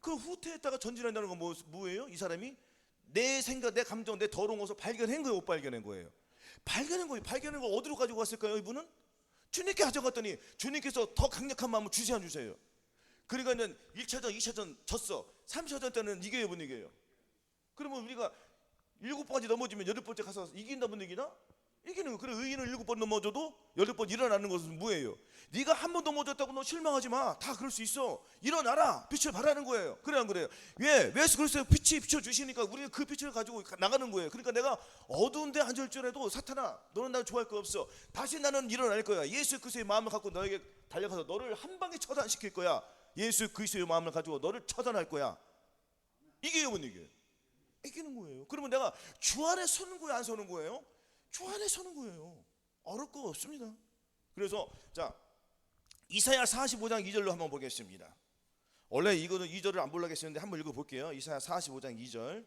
그 후퇴했다가 전진한다는 건 뭐예요? 이 사람이 내 생각, 내 감정, 내 더러운 것을 발견한 거예요? 못 발견한 거예요? 발견한 거예요. 발견한 걸 어디로 가지고 갔을까요? 이분은 주님께 가져갔더니 주님께서 더 강력한 마음을 주시 안 주세요? 그러니까는 1차전, 2차전 졌어. 3차전 때는 이겨요 못 이겨요? 그러면 우리가 7번까지 넘어지면 8번째 가서 이긴다 못 이기나? 이기는 거. 그래 의인은 7번 넘어져도 8번 일어나는 것은 뭐예요? 네가 한 번 넘어졌다고 너 실망하지 마. 다 그럴 수 있어. 일어나라. 빛을 발하는 거예요. 그래 안 그래요? 왜 그랬어요? 빛이 비춰주시니까 우리는 그 빛을 가지고 나가는 거예요. 그러니까 내가 어두운데 앉을줄에도 사탄아 너는 나를 좋아할 거 없어. 다시 나는 일어날 거야. 예수 그리스도의 마음을 갖고 너에게 달려가서 너를 한 방에 처단시킬 거야. 예수 그리스도의 마음을 가지고 너를 처단할 거야. 이게요 못 이겨요? 이기는 거예요. 그러면 내가 주 안에 서는 거예요 안 서는 거예요? 주 안에 서는 거예요. 어려울 거 없습니다. 그래서 자 이사야 45장 2절로 한번 보겠습니다. 원래 이거는 2절을 안 보려고 했었는데 한번 읽어볼게요. 이사야 45장 2절.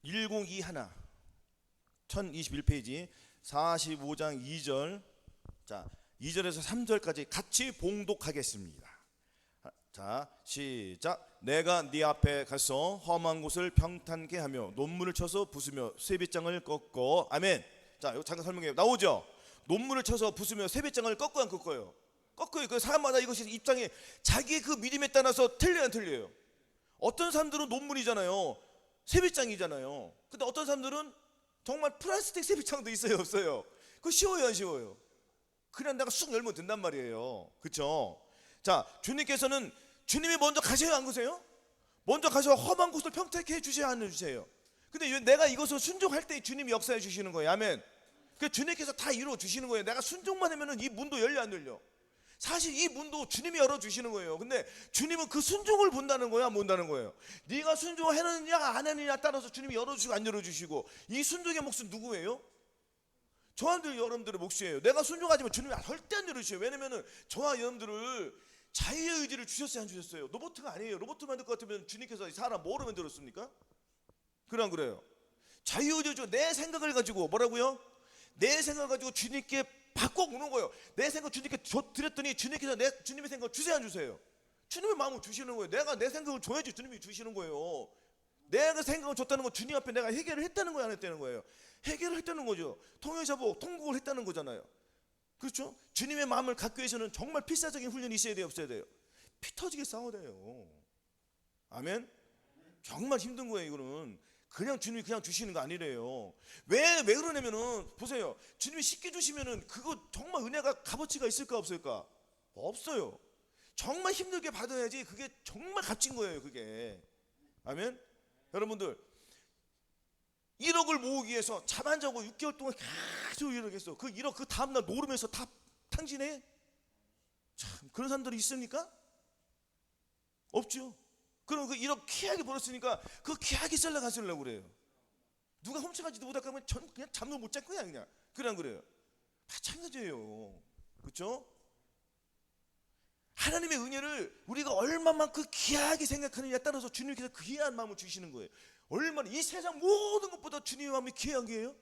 (102) 하나 1021페이지 45장 2절. 자, 2절에서 3절까지 같이 봉독하겠습니다. 자, 시작. 내가 네 앞에 가서 험한 곳을 평탄케 하며 논문을 쳐서 부수며 쇠빗장을 꺾어. 아멘. 자, 이거 잠깐 설명해요. 나오죠? 논문을 쳐서 부수며 쇠빗장을 꺾어요, 안 꺾어요? 꺾어요. 그 사람마다 이것이 입장이 자기의 그 믿음에 따라서 틀려요, 안 틀려요? 어떤 사람들은 논문이잖아요, 쇠빗장이잖아요. 근데 어떤 사람들은 정말 플라스틱 쇠빗장도 있어요, 없어요? 그거 쉬워요, 안 쉬워요? 그냥 내가 쑥 열면 된단 말이에요. 그렇죠? 자, 주님께서는 주님이 먼저 가셔야 안 그러세요? 먼저 가셔서 험한 곳을 평택해 주셔야 안 주세요? 근데 내가 이것을 순종할 때 주님이 역사해 주시는 거예요. 아멘. 그 주님께서 다 이루어 주시는 거예요. 내가 순종만 하면은 이 문도 열려 안 열려? 사실 이 문도 주님이 열어 주시는 거예요. 근데 주님은 그 순종을 본다는 거야, 안 본다는 거예요? 네가 순종하느냐 안 하느냐 따라서 주님이 열어 주시고 안 열어 주시고. 이 순종의 몫은 누구예요? 저한들 여러분들의 몫이에요. 내가 순종하지만 주님이 절대 안 열어주셔요. 왜냐면은 저와 여러분들을 자유의 의지를 주셨어요, 안 주셨어요? 로봇가 아니에요. 로봇 만들 것 같으면 주님께서 사람 뭐로 만들었습니까? 그래 안 그래요? 자유의 의지, 내 생각을 가지고 뭐라고요? 내 생각을 가지고 주님께 바꿔보는 거예요. 내 생각 주님께 드렸더니 주님께서 주님의 생각을 주세요, 안 주세요? 주님의 마음을 주시는 거예요. 내가 내 생각을 줘야지 주님이 주시는 거예요. 내가 생각을 줬다는 건 주님 앞에 내가 해결을 했다는 거야, 안 했다는 거예요? 해결을 했다는 거죠. 통일자복 통곡을 했다는 거잖아요. 그렇죠? 주님의 마음을 갖기 위해서는 정말 필사적인 훈련이 있어야 돼요, 없어야 돼요? 피 터지게 싸워야 돼요. 아멘? 정말 힘든 거예요. 이거는 그냥 주님이 그냥 주시는 거 아니래요. 왜 그러냐면은 보세요. 주님이 쉽게 주시면은 그거 정말 은혜가 값어치가 있을까 없을까? 없어요. 정말 힘들게 받아야지 그게 정말 값진 거예요, 그게. 아멘? 여러분들 1억을 모으기 위해서 잠 안 자고 6개월 동안 계속 이렇게 했어. 그 1억 그 다음날 노름에서 다 탕진해? 참, 그런 사람들이 있습니까? 없죠. 그럼 그 1억 귀하게 벌었으니까 그 귀하게 살려가시려고 그래요. 누가 훔쳐가지도 못할 거면 그냥 잠도 못 잘 거야, 그냥. 그래 안 그래요? 마찬가지예요. 그렇죠? 하나님의 은혜를 우리가 얼마만큼 귀하게 생각하느냐에 따라서 주님께서 귀한 마음을 주시는 거예요. 얼마나 이 세상 모든 것보다 주님의 마음이 귀한 게요?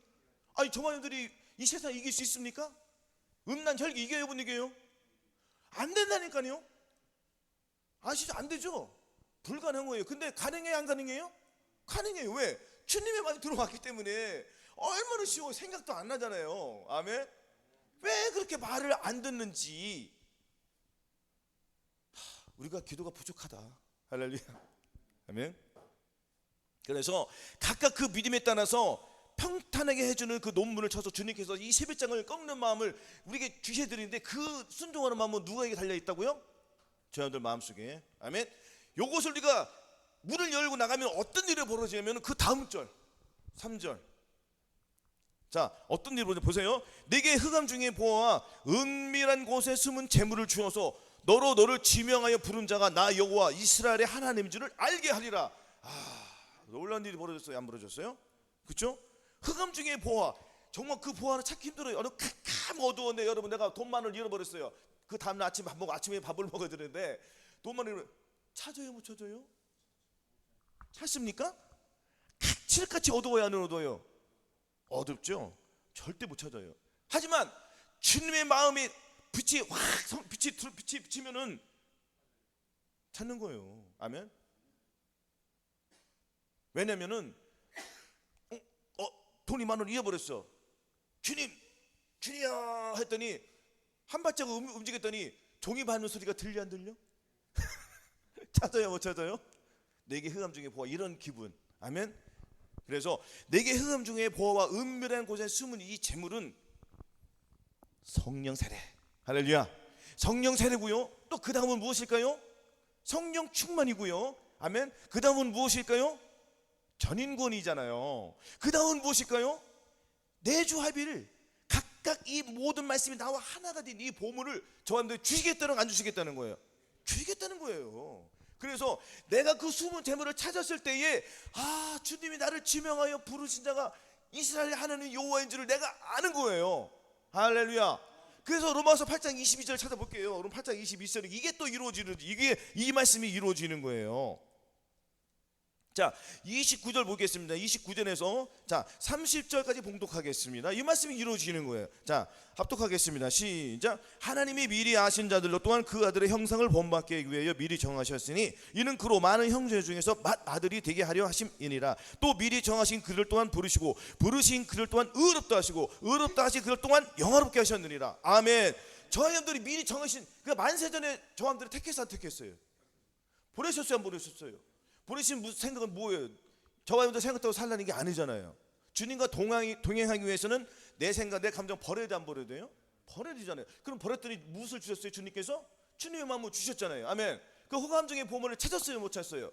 아니 저만들이 이 세상 이길 수 있습니까? 음란 혈기 이겨요, 못 이겨요? 안 된다니까요. 아시죠? 안 되죠. 불가능한 거예요. 근데 가능해요, 안 가능해요? 가능해요. 왜? 주님의 마음이 들어왔기 때문에. 얼마나 쉬워. 생각도 안 나잖아요. 아멘. 왜 그렇게 말을 안 듣는지. 우리가 기도가 부족하다. 할렐루야. 아멘. 그래서 각각 그 믿음에 따라서 평탄하게 해주는 그 논문을 쳐서 주님께서 이 세뱃장을 꺾는 마음을 우리에게 주셔드리는데, 그 순종하는 마음은 누구에게 달려있다고요? 저희들 마음속에. 아멘. 요것을 우리가 문을 열고 나가면 어떤 일이 벌어지냐면 그 다음 절 3절. 자, 어떤 일이 벌어지냐 보세요. 내게 흑암 중에 보아와 은밀한 곳에 숨은 재물을 주어서 너를 지명하여 부른 자가 나 여호와 이스라엘의 하나님인 줄을 알게 하리라. 놀라운 일이 벌어졌어요, 안 벌어졌어요? 그렇죠? 흑암 중에 보아. 정말 그 보아는 찾기 힘들어요. 캄캄 어두웠는데 여러분, 내가 돈만을 잃어버렸어요. 그 다음날 아침에 밥을 먹어야 되는데 돈만을 찾아요, 못 찾아요? 찾습니까? 칠같이 어두워야 안 어두워요? 어둡죠? 절대 못 찾아요. 하지만 주님의 마음이 빛이 비치면은 찾는 거예요. 아멘. 왜냐면은 돈이 10,000원 잃어버렸어. 주님이야 했더니 한 발자국 움직였더니 종이 밟는 소리가 들려 안 들려? 찾아요, 못 찾아요? 내게 흑암 중에 보아, 이런 기분. 아멘. 그래서 내게 흑암 중에 보아와 은밀한 곳에 숨은 이 재물은 성령 세례. 할렐루야. 성령 세례고요. 또 그 다음은 무엇일까요? 성령 충만이고요. 아멘. 그 다음은 무엇일까요? 전인권이잖아요. 그 다음은 무엇일까요? 내주 합의를 각각 이 모든 말씀이 나와 하나가 된 이 보물을 저한테 주시겠다는, 안 주시겠다는 거예요? 주시겠다는 거예요. 그래서 내가 그 숨은 재물을 찾았을 때에 주님이 나를 지명하여 부르신 자가 이스라엘의 하나님 여호와인 줄을 내가 아는 거예요. 할렐루야. 그래서 로마서 8장 22절 찾아볼게요. 로마 8장 22절. 이게 또 이루어지는, 이 말씀이 이루어지는 거예요. 자, 29절 보겠습니다. 29절에서 자 30절까지 봉독하겠습니다. 이 말씀이 이루어지는 거예요. 자, 합독하겠습니다. 시작. 하나님이 미리 아신 자들로 또한 그 아들의 형상을 본받기 위하여 미리 정하셨으니 이는 그로 많은 형제 중에서 맏아들이 되게 하려 하심이니라. 또 미리 정하신 그들 또한 부르시고 부르신 그들 또한 의롭다 하시고 의롭다 하신 그들 또한 영화롭게 하셨느니라. 아멘. 저 사람들이 미리 정하신 그 만세전에 저 사람들이 택해서 안 택했어요? 보내셨어요, 안 보내셨어요? 보내신 무슨 생각은 뭐예요? 저와 여러분들 생각하고 살라는 게 아니잖아요. 주님과 동행하기 위해서는 내 생각, 내 감정 버려야 돼, 안 버려야 돼요? 버려야 되잖아요. 그럼 버렸더니 무엇을 주셨어요? 주님께서 주님의 마음을 주셨잖아요. 아멘. 그 호감중의 보물을 찾았어요, 못 찾았어요?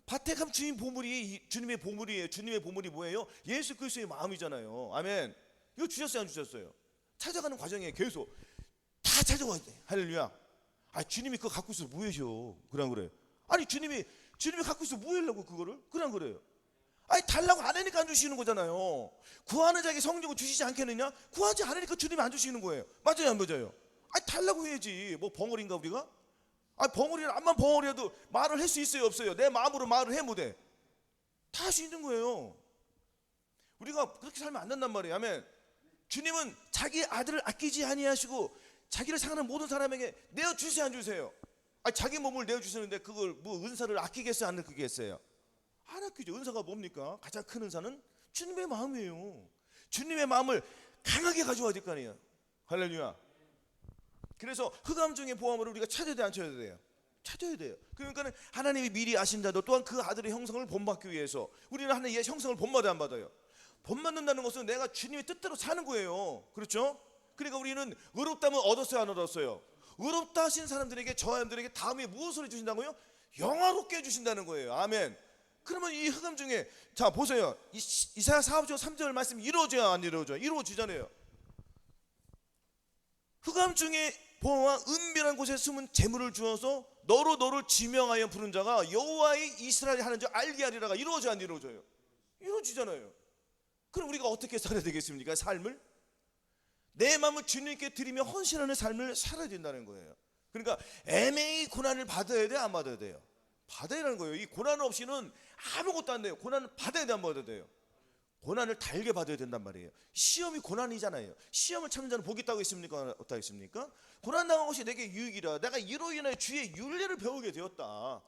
밭에 가면 주님 보물이 주님의 보물이에요. 주님의 보물이 뭐예요? 예수 그리스도의 마음이잖아요. 아멘. 이거 주셨어요, 안 주셨어요? 찾아가는 과정에 계속 다 찾아와야 돼. 할렐루야. 아, 주님이 그거 갖고 있어서 뭐해셔? 그래 안 그래요? 아니 주님이 갖고 있어 뭐 하려고 그거를? 그래 안 그래요? 아니 달라고 안 하니까 안 주시는 거잖아요. 구하는 자에게 성령을 주시지 않겠느냐? 구하지 않으니까 주님이 안 주시는 거예요. 맞아요, 안 맞아요? 아니 달라고 해야지. 뭐 벙어리인가 우리가? 아니 벙어리는 암만 벙어리라도 말을 할 수 있어요, 없어요? 내 마음으로 말을 해 못해? 다 할 수 있는 거예요. 우리가 그렇게 살면 안 된단 말이에요. 아멘. 주님은 자기 아들을 아끼지 아니하시고 자기를 사랑하는 모든 사람에게 내어 주세요, 안 주세요? 아니 자기 몸을 내어주시는데 그걸 뭐 은사를 아끼겠어요, 안 아끼겠어요? 안 아끼죠. 은사가 뭡니까? 가장 큰 은사는 주님의 마음이에요. 주님의 마음을 강하게 가져와야 될 거 아니에요. 할렐루야. 그래서 흑암 중의 보화물을 우리가 찾아야 돼, 안 찾아야 돼요? 찾아야 돼요. 그러니까 하나님이 미리 아신 자도 또한 그 아들의 형상을 본받기 위해서 우리는 하나님의 형상을 본받아야 안 받아요? 본받는다는 것은 내가 주님의 뜻대로 사는 거예요. 그렇죠? 그러니까 우리는 의롭다면 얻었어요, 안 얻었어요? 의롭다 하신 사람들에게, 저 사람들에게 다음에 무엇을 주신다고요? 영화롭게 해주신다는 거예요. 아멘. 그러면 이 흑암 중에 자 보세요. 이사야 4장 3절 말씀 이루어져야 안 이루어져요? 이루어지잖아요. 흑암 중에 보화와 은밀한 곳에 숨은 재물을 주어서 너를 지명하여 부른 자가 여호와의 이스라엘이 하는 줄 알게 하리라가 이루어져야 안 이루어져요? 이루어지잖아요. 그럼 우리가 어떻게 살아야 되겠습니까? 삶을 내 마음을 주님께 드리며 헌신하는 삶을 살아야 된다는 거예요. 그러니까 애매히 고난을 받아야 돼, 안 받아야 돼요? 받아야 하는 거예요. 이 고난 없이는 아무것도 안 돼요. 고난을 받아야 돼, 안 받아야 돼요? 고난을 달게 받아야 된단 말이에요. 시험이 고난이잖아요. 시험을 참는 자는 복이 있다고 했습니까? 없다고 했습니까? 고난 당한 것이 내게 유익이라. 내가 이로 인하여 주의 윤례를 배우게 되었다.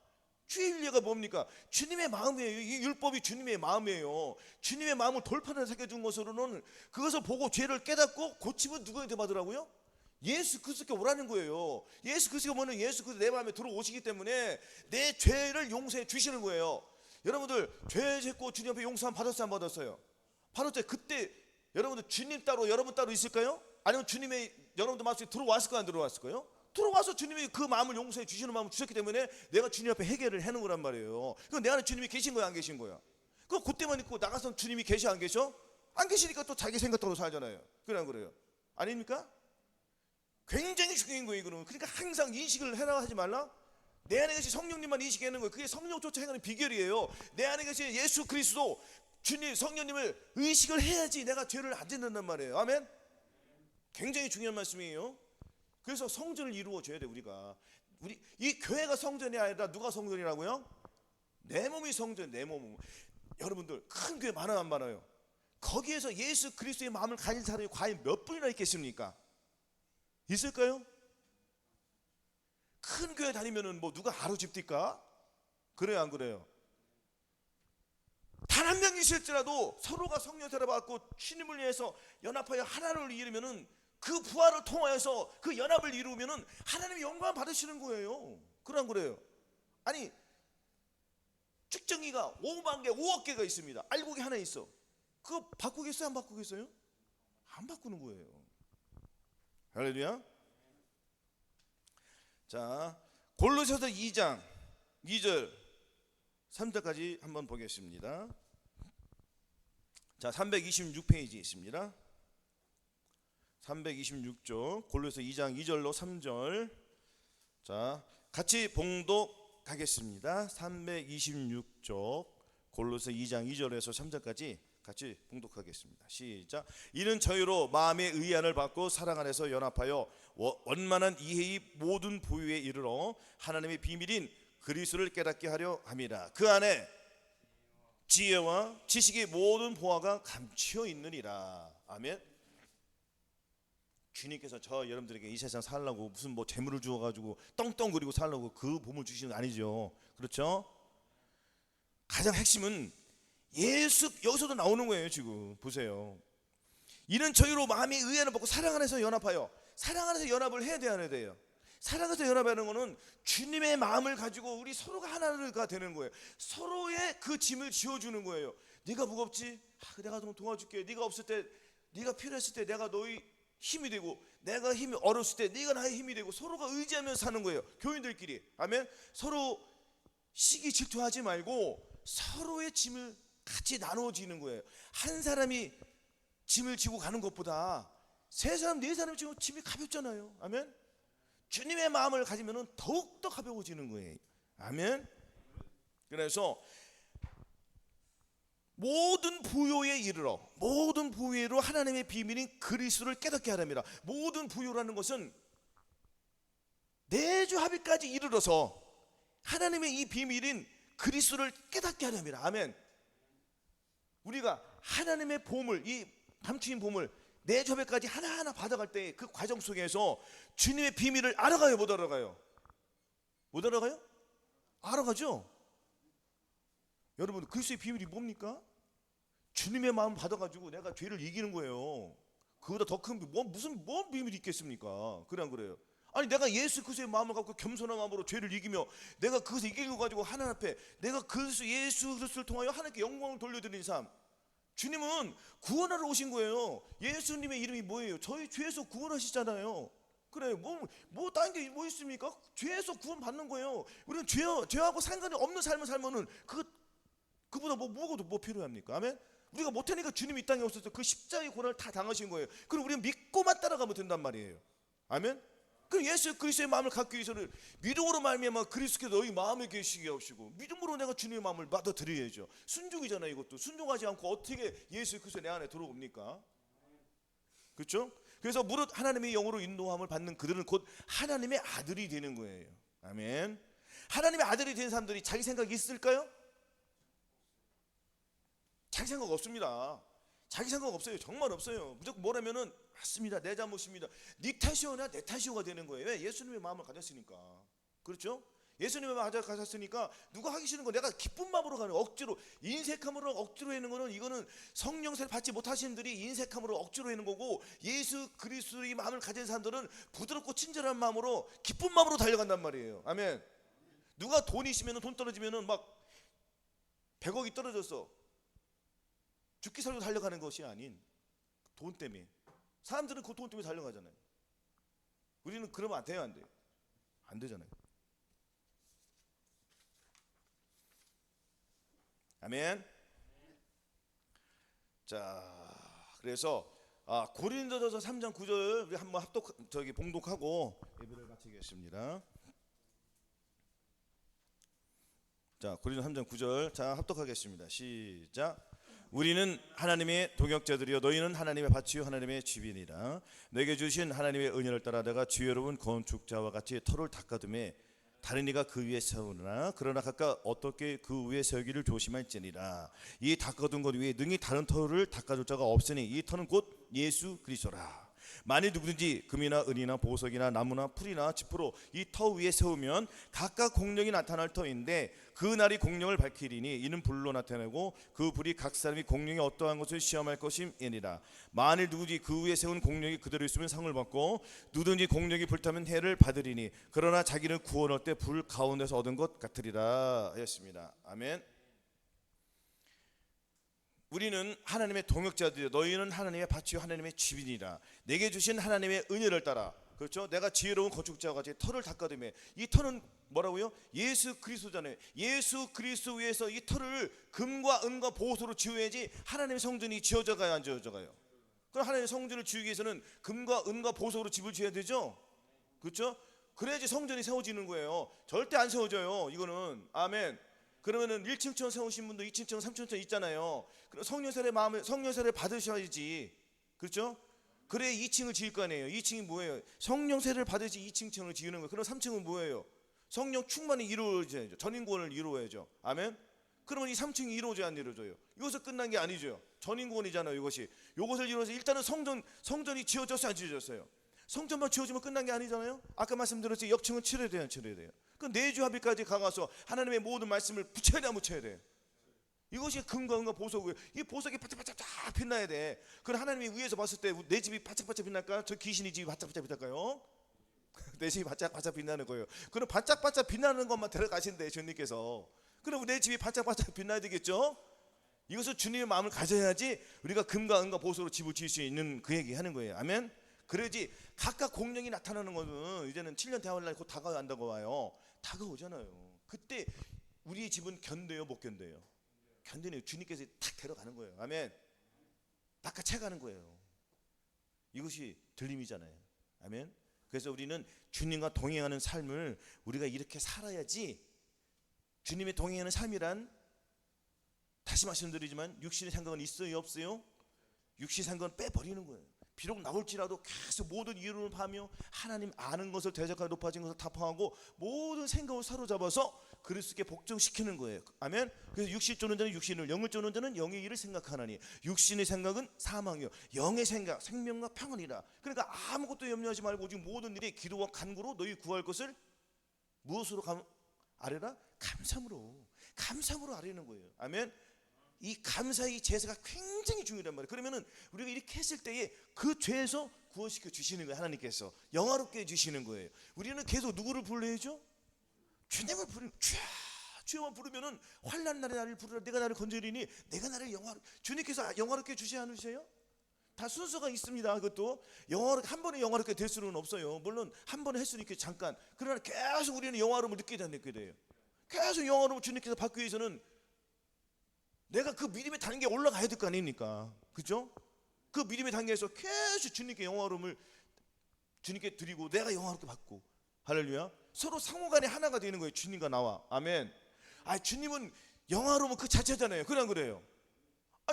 주의 윤례가 뭡니까? 주님의 마음이에요. 이 율법이 주님의 마음이에요. 주님의 마음을 돌판에 새겨준 것으로는 그것을 보고 죄를 깨닫고 고침은 누구한테 받으라고요? 예수 그리스도께 오라는 거예요. 예수 그리스도가 뭐는 예수 그리스도 내 마음에 들어오시기 때문에 내 죄를 용서해 주시는 거예요. 여러분들 죄 짓고 주님 앞에 용서 받았어요, 안 받았어요? 받았어요. 그때 여러분들 주님 따로 여러분 따로 있을까요? 아니면 주님의 여러분들 마음속에 들어왔을까요, 안 들어왔을까요? 들어와서 주님이 그 마음을 용서해 주시는 마음을 주셨기 때문에 내가 주님 앞에 해결을 해놓은 거란 말이에요. 그럼 내 안에 주님이 계신 거야, 안 계신 거야? 그럼 그때만 있고 나가서 주님이 계셔, 안 계셔? 안 계시니까 또 자기 생각대로 살잖아요. 그래 안 그래요? 아닙니까? 굉장히 중요한 거예요, 이거는. 그러니까 항상 인식을 해라 하지 말라. 내 안에 계신 성령님만 인식하는 거예요. 그게 성령조차 행하는 비결이에요. 내 안에 계신 예수 그리스도 주님 성령님을 의식을 해야지 내가 죄를 안 짓는단 말이에요. 아멘. 굉장히 중요한 말씀이에요. 그래서 성전을 이루어줘야 돼. 우리 이 교회가 성전이 아니라 누가 성전이라고요? 내 몸이 성전. 내 몸. 여러분들 큰 교회 많아요, 안 많아요? 거기에서 예수 그리스도의 마음을 가진 사람이 과연 몇 분이나 있겠습니까? 있을까요? 큰 교회 다니면은 뭐 누가 하루집니까? 그래요, 안 그래요? 단 한 명 있을지라도 서로가 성령 세례받고 주님을 위해서 연합하여 하나를 이루면은 그 부활을 통하여서 그 연합을 이루면은 하나님의 영광 받으시는 거예요. 그래 안 그래요? 아니 측정기가 5만 개, 5억 개가 있습니다. 알곡이 하나 있어. 그거 바꾸겠어요, 안 바꾸겠어요? 안 바꾸는 거예요. 할렐루야. 자, 골로새서 2장 2절 3절까지 한번 보겠습니다. 자, 326페이지에 있습니다. 326쪽 골로새 2장 2절로 3절. 자, 같이 봉독하겠습니다. 326쪽 골로새 2장 2절에서 3절까지 같이 봉독하겠습니다. 시작. 이는 저희로 마음의 의안을 받고 사랑 안에서 연합하여 원만한 이해의 모든 부유에 이르러 하나님의 비밀인 그리스도를 깨닫게 하려 함이라. 그 안에 지혜와 지식의 모든 보화가 감추어 있느니라. 아멘. 주님께서 저 여러분들에게 이 세상 살라고 무슨 뭐 재물을 주어가지고 떵떵거리고 살라고 그 보물 주시는 거 아니죠. 그렇죠? 가장 핵심은 예수, 여기서도 나오는 거예요. 지금 보세요. 이는 저희로 마음이 의연을 받고 사랑 안에서 연합하여, 사랑 안에서 연합을 해야 돼야 안 돼요? 사랑 안에서 연합하는 거는 주님의 마음을 가지고 우리 서로가 하나가 되는 거예요. 서로의 그 짐을 지어주는 거예요. 네가 무겁지? 내가 좀 도와줄게. 네가 없을 때, 네가 필요했을 때 내가 너희 힘이 되고, 내가 힘이 어렸을 때 네가 나의 힘이 되고, 서로가 의지하면서 사는 거예요. 교인들끼리. 아멘. 서로 시기 질투하지 말고 서로의 짐을 같이 나눠지는 거예요. 한 사람이 짐을 지고 가는 것보다 세 사람, 네 사람이 지고 짐이 가볍잖아요. 아멘. 주님의 마음을 가지면 더욱더 가벼워지는 거예요. 아멘. 그래서 모든 부요에 이르러, 모든 부요로 하나님의 비밀인 그리스도를 깨닫게 하랍니다. 모든 부요라는 것은 내주 합의까지 이르러서 하나님의 이 비밀인 그리스도를 깨닫게 하랍니다. 아멘. 우리가 하나님의 보물, 이 감추인 보물 내주 합의까지 하나하나 받아갈 때 그 과정 속에서 주님의 비밀을 알아가요, 못 알아가요? 못 알아가요? 알아가죠. 여러분, 그리스도의 비밀이 뭡니까? 주님의 마음 받아가지고 내가 죄를 이기는 거예요. 그보다 더 큰 무슨 비밀이 있겠습니까? 그래 안 그래요? 아니, 내가 예수 그리스도의 마음을 갖고 겸손한 마음으로 죄를 이기며 내가 그것을 이기고 가지고 하나님 앞에 내가 예수 그리스도를 통하여 하나님께 영광을 돌려드리는 삶. 주님은 구원하러 오신 거예요. 예수님의 이름이 뭐예요? 저희 죄에서 구원하시잖아요. 그래, 뭐 다른 게 뭐 있습니까? 죄에서 구원 받는 거예요. 우리는 죄하고 상관이 없는 삶을 살면은 그보다 뭐 필요합니까? 아멘. 우리가 못하니까 주님이 이 땅에 오셔서 그 십자가의 고난을 다 당하신 거예요. 그럼 우리는 믿고만 따라가면 된단 말이에요. 아멘. 그 예수 그리스도의 마음을 갖기 위해서는 믿음으로 말미암아 그리스도께서 너희 마음에 계시게 하시고, 믿음으로 내가 주님의 마음을 받아들여야죠. 순종이잖아요. 이것도 순종하지 않고 어떻게 예수 그리스도 내 안에 들어옵니까? 그렇죠? 그래서 무릇 하나님의 영으로 인도함을 받는 그들은 곧 하나님의 아들이 되는 거예요. 아멘. 하나님의 아들이 된 사람들이 자기 생각이 있을까요? 자기 생각 없습니다. 자기 생각 없어요. 정말 없어요. 무조건 뭐라면은 맞습니다. 내 잘못입니다. 네 탓이오나 내 탓이오가 되는 거예요. 왜? 예수님의 마음을 가졌으니까. 그렇죠? 예수님의 마음을 가졌으니까 누가 하기 싫은 거 내가 기쁜 마음으로 가는, 억지로 인색함으로 억지로 하는 거는, 이거는 성령세를 받지 못하신 분들이 인색함으로 억지로 하는 거고, 예수 그리스도의 마음을 가진 사람들은 부드럽고 친절한 마음으로 기쁜 마음으로 달려간단 말이에요. 아멘. 누가 돈이 있으면 돈 떨어지면은 막 100억이 떨어졌어. 죽기 살고 달려가는 것이 아닌 돈 때문에. 사람들은 그 돈 때문에 달려가잖아요. 우리는 그러면 안 돼요, 안 돼요? 안 되잖아요. 아멘. 자, 그래서 고린도전서 3장 9절 우리 한번 봉독하고 예배를 마치겠습니다. 자, 고린도전서 3장 9절 자 합독하겠습니다. 시작. 우리는 하나님의 동역자들이요 너희는 하나님의 밭이요 하나님의 집이니라. 내게 주신 하나님의 은혜를 따라 내가 지혜로운 건축자와 같이 터를 닦아둠에 다른 이가 그 위에 세우느나 그러나 각각 어떻게 그 위에 세우기를 조심할지니라. 이 닦아둔 것 위에 능히 다른 터를 닦아줄 자가 없으니 이 터는 곧 예수 그리스도라. 만일 누구든지 금이나 은이나 보석이나 나무나 풀이나 지푸로 이 터 위에 세우면 각각 공령이 나타날 터인데 그 날이 공령을 밝히리니 이는 불로 나타내고 그 불이 각 사람이 공령이 어떠한 것을 시험할 것임이니라. 만일 누구든지 그 위에 세운 공령이 그대로 있으면 상을 받고 누구든지 공령이 불타면 해를 받으리니 그러나 자기는 구원할 때 불 가운데서 얻은 것 같으리라 하였습니다. 아멘. 우리는 하나님의 동역자들이요 너희는 하나님의 밭이요 하나님의 집이니라. 내게 주신 하나님의 은혜를 따라, 그렇죠? 내가 지혜로운 건축자와 같이 터를 닦아둠에, 이 터는 뭐라고요? 예수 그리스도잖아요. 예수 그리스도 위에서 이 터를 금과 은과 보석으로 지어야지 하나님의 성전이 지어져 가요, 안 지어져 가요? 그럼 하나님의 성전을 지우기 위해서는 금과 은과 보석으로 집을 지어야 되죠? 그렇죠? 그래야지 성전이 세워지는 거예요. 절대 안 세워져요, 이거는. 아멘. 그러면은 1층처럼 세우신 분도 2층처럼 3층처럼 있잖아요. 그럼 성령세를 받으셔야지. 그렇죠? 그래 2층을 지을 거 아니에요. 2층이 뭐예요? 성령세를 받으시 2층을 지으는 거예요. 그럼 3층은 뭐예요? 성령 충만이 이루어져야죠. 전인권을 이루어야죠. 아멘. 그러면 이 3층이 이루어져야 안 이루어져요? 이것은 끝난 게 아니죠. 전인공원이잖아요. 이것이. 이것을 이루어서 일단은 성전이 지어졌어요, 안 지어졌어요? 성전만 지어지면 끝난 게 아니잖아요. 아까 말씀드렸지, 역층은 치러야 돼요, 안 치러야 돼요? 그 내주합의까지 가서 하나님의 모든 말씀을 붙여야 돼, 안 붙여야 돼? 이것이 금과 은과 보석이에요. 이 보석이 바짝바짝 쫙 빛나야 돼. 그럼 하나님이 위에서 봤을 때 내 집이 바짝바짝 빛날까? 저 귀신이 집이 바짝바짝 빛날까요? 내 집이 바짝바짝 빛나는 거예요. 그럼 바짝바짝 빛나는 것만 데려가신대, 주님께서. 그럼 내 집이 바짝바짝 빛나야 되겠죠? 이것을 주님의 마음을 가져야지 우리가 금과 은과 보석으로 집을 지을 수 있는 그 얘기 하는 거예요. 아멘. 그래야지 각각 공령이 나타나는 거는 이제는 7년 대화를 곧 다가간다고 와요. 다가오잖아요. 그때 우리 집은 견뎌요, 못 견뎌요? 견디네요. 주님께서 탁 데려가는 거예요. 아멘. 낚아채가는 거예요. 이것이 들림이잖아요. 아멘. 그래서 우리는 주님과 동행하는 삶을 우리가 이렇게 살아야지. 주님의 동행하는 삶이란, 다시 말씀드리지만 육신의 생각은 있어요, 없어요? 육신의 생각은 빼버리는 거예요. 비록 나올지라도 계속 모든 이유를 파며 하나님 아는 것을 대적하고 높아진 것을 타파하고 모든 생각을 사로잡아서 그리스도께 복종시키는 거예요. 아멘. 그래서 육신을 쫓는 자는 육신을, 영을 쫓는 자는 영의 일을 생각하나니 육신의 생각은 사망이요 영의 생각 생명과 평안이라. 그러니까 아무것도 염려하지 말고 오직 모든 일에 기도와 간구로 너희 구할 것을 무엇으로 아뢰라? 감사함으로 아뢰는 거예요. 아멘. 이 감사의 제사가 굉장히 중요한 말이에요. 그러면은 우리가 이렇게 했을 때에 그 죄에서 구원시켜 주시는 거예요. 하나님께서 영화롭게 해주시는 거예요. 우리는 계속 누구를 불러야죠? 주님을 부르는, 주여만 부르면은 환난 날에 나를 부르라, 내가 나를 건져리니 내가 나를 주님께서 영화롭게 해주셔야 하세요? 다 순서가 있습니다. 그것도 한 번에 영화롭게 될 수는 없어요. 물론 한 번에 할 수는 있겠죠, 잠깐. 그러나 계속 우리는 영화로움을 느끼게 돼요. 계속 영화로움을 주님께서 받기 위해서는 내가 그 믿음의 단계에 올라가야 될 거 아닙니까? 그죠? 그 믿음의 단계에서 계속 주님께 영화로움을 주님께 드리고 내가 영화롭게 받고, 할렐루야. 서로 상호간에 하나가 되는 거예요. 주님과 나와. 아멘. 주님은 영화로움은 그 자체잖아요. 그래 안 그래요?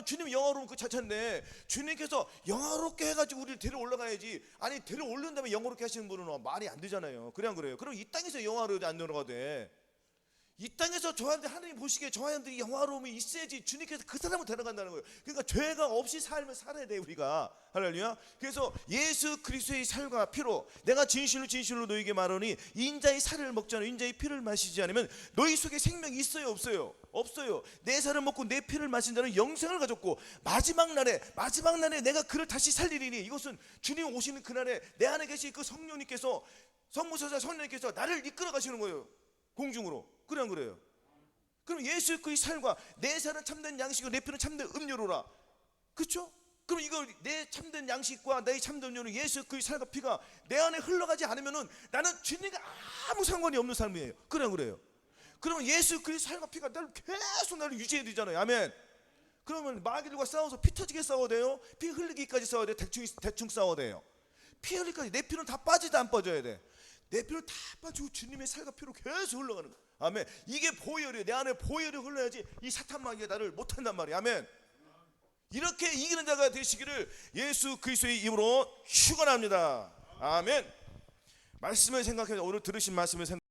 주님은 영화로움은 그 자체인데 주님께서 영화롭게 해가지고 우리를 데려 올라가야지. 아니 데려 올린 다음에 영화롭게 하시는 분은 말이 안 되잖아요. 그래 안 그래요? 그럼 이 땅에서 영화로워야 안 들어가돼. 이 땅에서 저한테 하나님 보시기에 저한테 영화로움이 있어야지 주님께서 그 사람을 데려간다는 거예요. 그러니까 죄가 없이 삶을 살아야 돼 우리가. 할렐루야. 그래서 예수 그리스도의 살과 피로 내가 진실로 너희에게 말하니 인자의 살을 먹지 않으면 인자의 피를 마시지 않으면 너희 속에 생명이 있어요, 없어요? 없어요. 내 살을 먹고 내 피를 마신 자는 영생을 가졌고 마지막 날에 내가 그를 다시 살리리니. 이것은 주님 오시는 그날에 내 안에 계신 그 성령님께서, 성무서자 성령님께서 나를 이끌어 가시는 거예요, 공중으로. 그래 안 그래요? 그럼 예수 그의 살과 내 살은 참된 양식이고 내 피는 참된 음료로라. 그렇죠? 그럼 이거 내 참된 양식과 내 참된 음료는 예수 그의 살과 피가 내 안에 흘러가지 않으면은 나는 주님과 아무 상관이 없는 삶이에요. 그래 안 그래요? 그러면 예수 그의 살과 피가 나를 유지해야 되잖아요. 아멘. 그러면 마귀들과 싸워서 피 터지게 싸워야 돼요? 피 흘리기까지 싸워야 돼요? 대충 싸워야 돼요? 피 흘리기까지 내 피는 다 빠지다 안 빠져야 돼? 내 피를 다 빠지고 주님의 살과 피로 계속 흘러가는 거야. 아멘. 이게 보혈이에요. 내 안에 보혈이 흘러야지 이 사탄 마귀가 나를 못한단 말이야. 아멘. 이렇게 이기는 자가 되시기를 예수 그리스도의 이름으로 축원합니다. 아멘. 말씀을 생각해서 오늘 들으신 말씀을